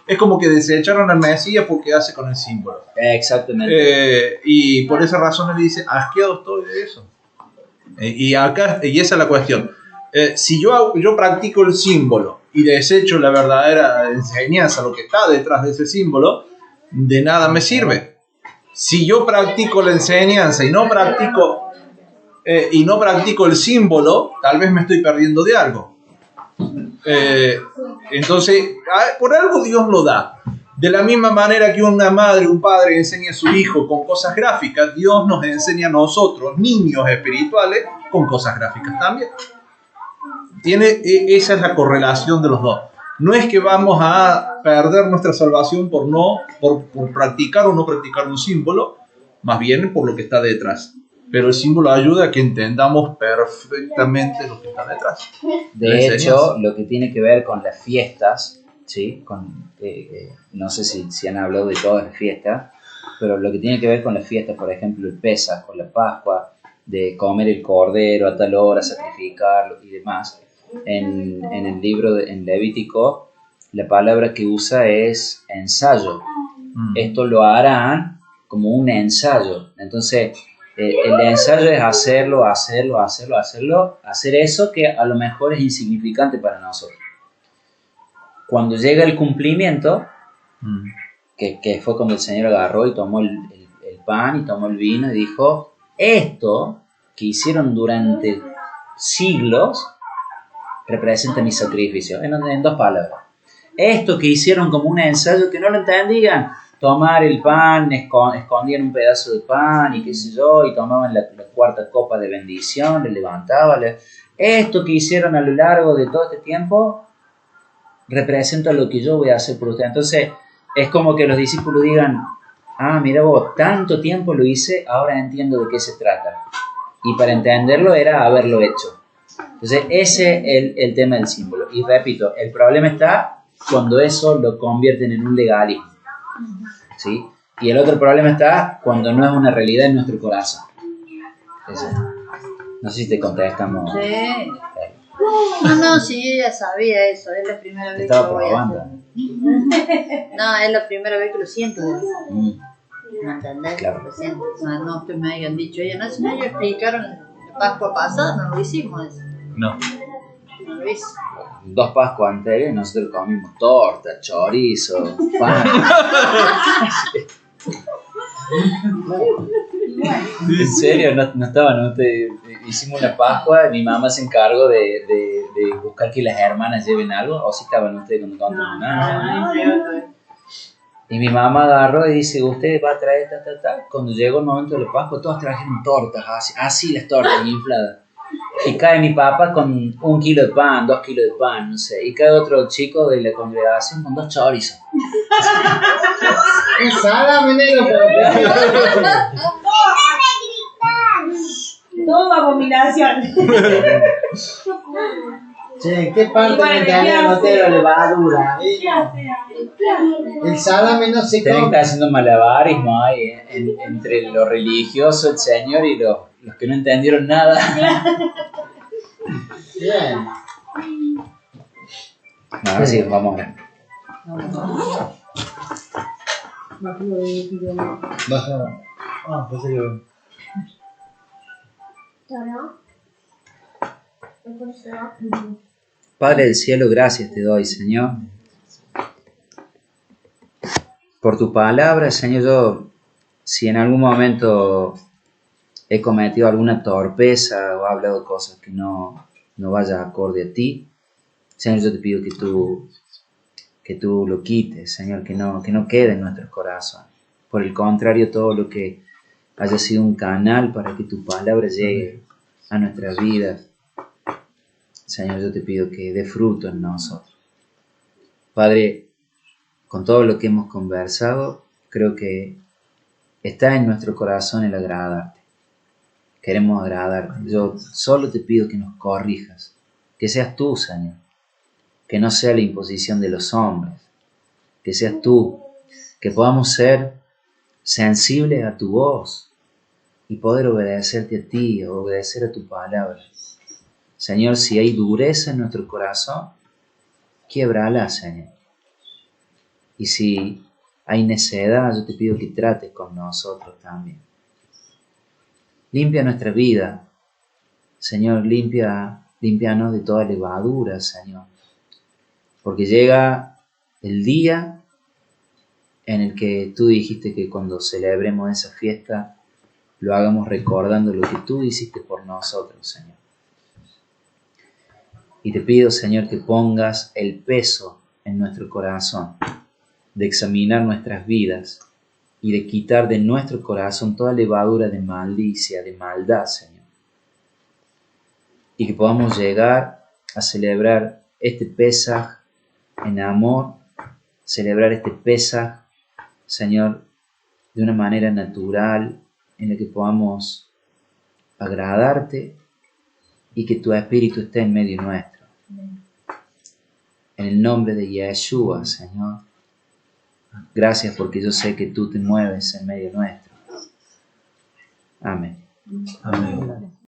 [SPEAKER 2] Es como que desecharon al Mesías porque hace con el símbolo.
[SPEAKER 1] Exactamente.
[SPEAKER 2] Y por esa razón Él dice, asqueado estoy de eso. Y esa es la cuestión. Si yo practico el símbolo y desecho la verdadera enseñanza, lo que está detrás de ese símbolo, de nada me sirve. Si yo practico la enseñanza y no practico el símbolo, tal vez me estoy perdiendo de algo. Entonces, por algo Dios lo da. De la misma manera que una madre, un padre enseña a su hijo con cosas gráficas, Dios nos enseña a nosotros, niños espirituales, con cosas gráficas también. Esa es la correlación de los dos. No es que vamos a perder nuestra salvación por practicar o no practicar un símbolo, más bien por lo que está detrás. Pero el símbolo ayuda a que entendamos perfectamente lo que está detrás.
[SPEAKER 1] De hecho, lo que tiene que ver con las fiestas, ¿sí? No sé si han hablado de todas las fiestas, pero lo que tiene que ver con las fiestas, por ejemplo, el Pesaj, con la Pascua, de comer el cordero a tal hora, sacrificarlo y demás. En el libro, en Levítico, la palabra que usa es ensayo. Esto lo harán como un ensayo. Entonces, el ensayo es hacer eso que a lo mejor es insignificante para nosotros. Cuando llega el cumplimiento, que fue cuando el Señor agarró y tomó el pan y tomó el vino y dijo, esto que hicieron durante siglos representa mi sacrificio, en dos palabras. Esto que hicieron como un ensayo que no lo entendían, tomar el pan, escondían un pedazo de pan y qué sé yo, y tomaban la cuarta copa de bendición, le levantaban. Esto que hicieron a lo largo de todo este tiempo representa lo que yo voy a hacer por ustedes. Entonces, es como que los discípulos digan, mira vos, tanto tiempo lo hice, ahora entiendo de qué se trata. Y para entenderlo era haberlo hecho. Entonces, ese es el tema del símbolo. Y repito, el problema está cuando eso lo convierten en un legalismo, ¿sí? Y el otro problema está cuando no es una realidad en nuestro corazón. No sé si te contestamos.
[SPEAKER 6] Sí. No, sí, ella sabía eso. Es la primera vez que lo voy a hacer. No, es la primera vez que lo siento. ¿Me entendés?
[SPEAKER 1] Claro.
[SPEAKER 6] Lo siento. No que me hayan dicho ella. No, si no, ellos explicaron la Pascua pasada, no lo hicimos eso.
[SPEAKER 2] No.
[SPEAKER 6] No lo hice.
[SPEAKER 1] 2 Pascuas anteriores nosotros comimos torta, chorizo, pan. En serio, no estaban ustedes. Hicimos una Pascua y mi mamá se encargó de buscar que las hermanas lleven algo, o si estaban ustedes cuando contamos nada. Y mi mamá agarró y dice, usted va a traer tal. Cuando llegó el momento de la Pascua, todos trajeron tortas, así las tortas infladas. Y cae mi papá con 1 kilo de pan, 2 kilos de pan, no sé. Y cae otro chico de la congregación con 2 chorizos.
[SPEAKER 4] Salame, negro,
[SPEAKER 3] Toma abominación.
[SPEAKER 4] Che, ¿qué parte
[SPEAKER 3] Igual,
[SPEAKER 4] me tenés no te la levadura? El salame no se
[SPEAKER 1] Tienen que
[SPEAKER 4] come.
[SPEAKER 1] estar haciendo malabarismo ahí, entre lo religioso, el Señor, y los que no entendieron nada.
[SPEAKER 4] Bien.
[SPEAKER 1] Ahora sí, vamos a ver.
[SPEAKER 4] Baja. Ah, pues sí.
[SPEAKER 1] Padre del cielo, gracias te doy, Señor, por tu palabra, Señor. Yo, si en algún momento he cometido alguna torpeza o he hablado cosas que no vaya acorde a ti, Señor, yo te pido que tú lo quites, Señor, que no quede en nuestros corazones. Por el contrario, todo lo que haya sido un canal para que tu palabra llegue a nuestras vidas, Señor, yo te pido que dé fruto en nosotros. Padre, con todo lo que hemos conversado, creo que está en nuestro corazón el agradarte. Queremos agradarte. Yo solo te pido que nos corrijas, que seas tú, Señor, que no sea la imposición de los hombres, que seas tú, que podamos ser sensibles a tu voz y poder obedecerte a ti, obedecer a tu palabra. Señor, si hay dureza en nuestro corazón, quiébrala, Señor. Y si hay necedad, yo te pido que trates con nosotros también. Limpia nuestra vida, Señor, límpianos de toda levadura, Señor. Porque llega el día en el que tú dijiste que cuando celebremos esa fiesta, lo hagamos recordando lo que tú hiciste por nosotros, Señor. Y te pido, Señor, que pongas el peso en nuestro corazón de examinar nuestras vidas y de quitar de nuestro corazón toda levadura de malicia, de maldad, Señor. Y que podamos llegar a celebrar este Pesaj en amor, celebrar este Pesaj, Señor, de una manera natural, en la que podamos agradarte y que tu Espíritu esté en medio nuestro. En el nombre de Yeshua, Señor. Gracias porque yo sé que tú te mueves en medio nuestro. Amén.
[SPEAKER 2] Amén.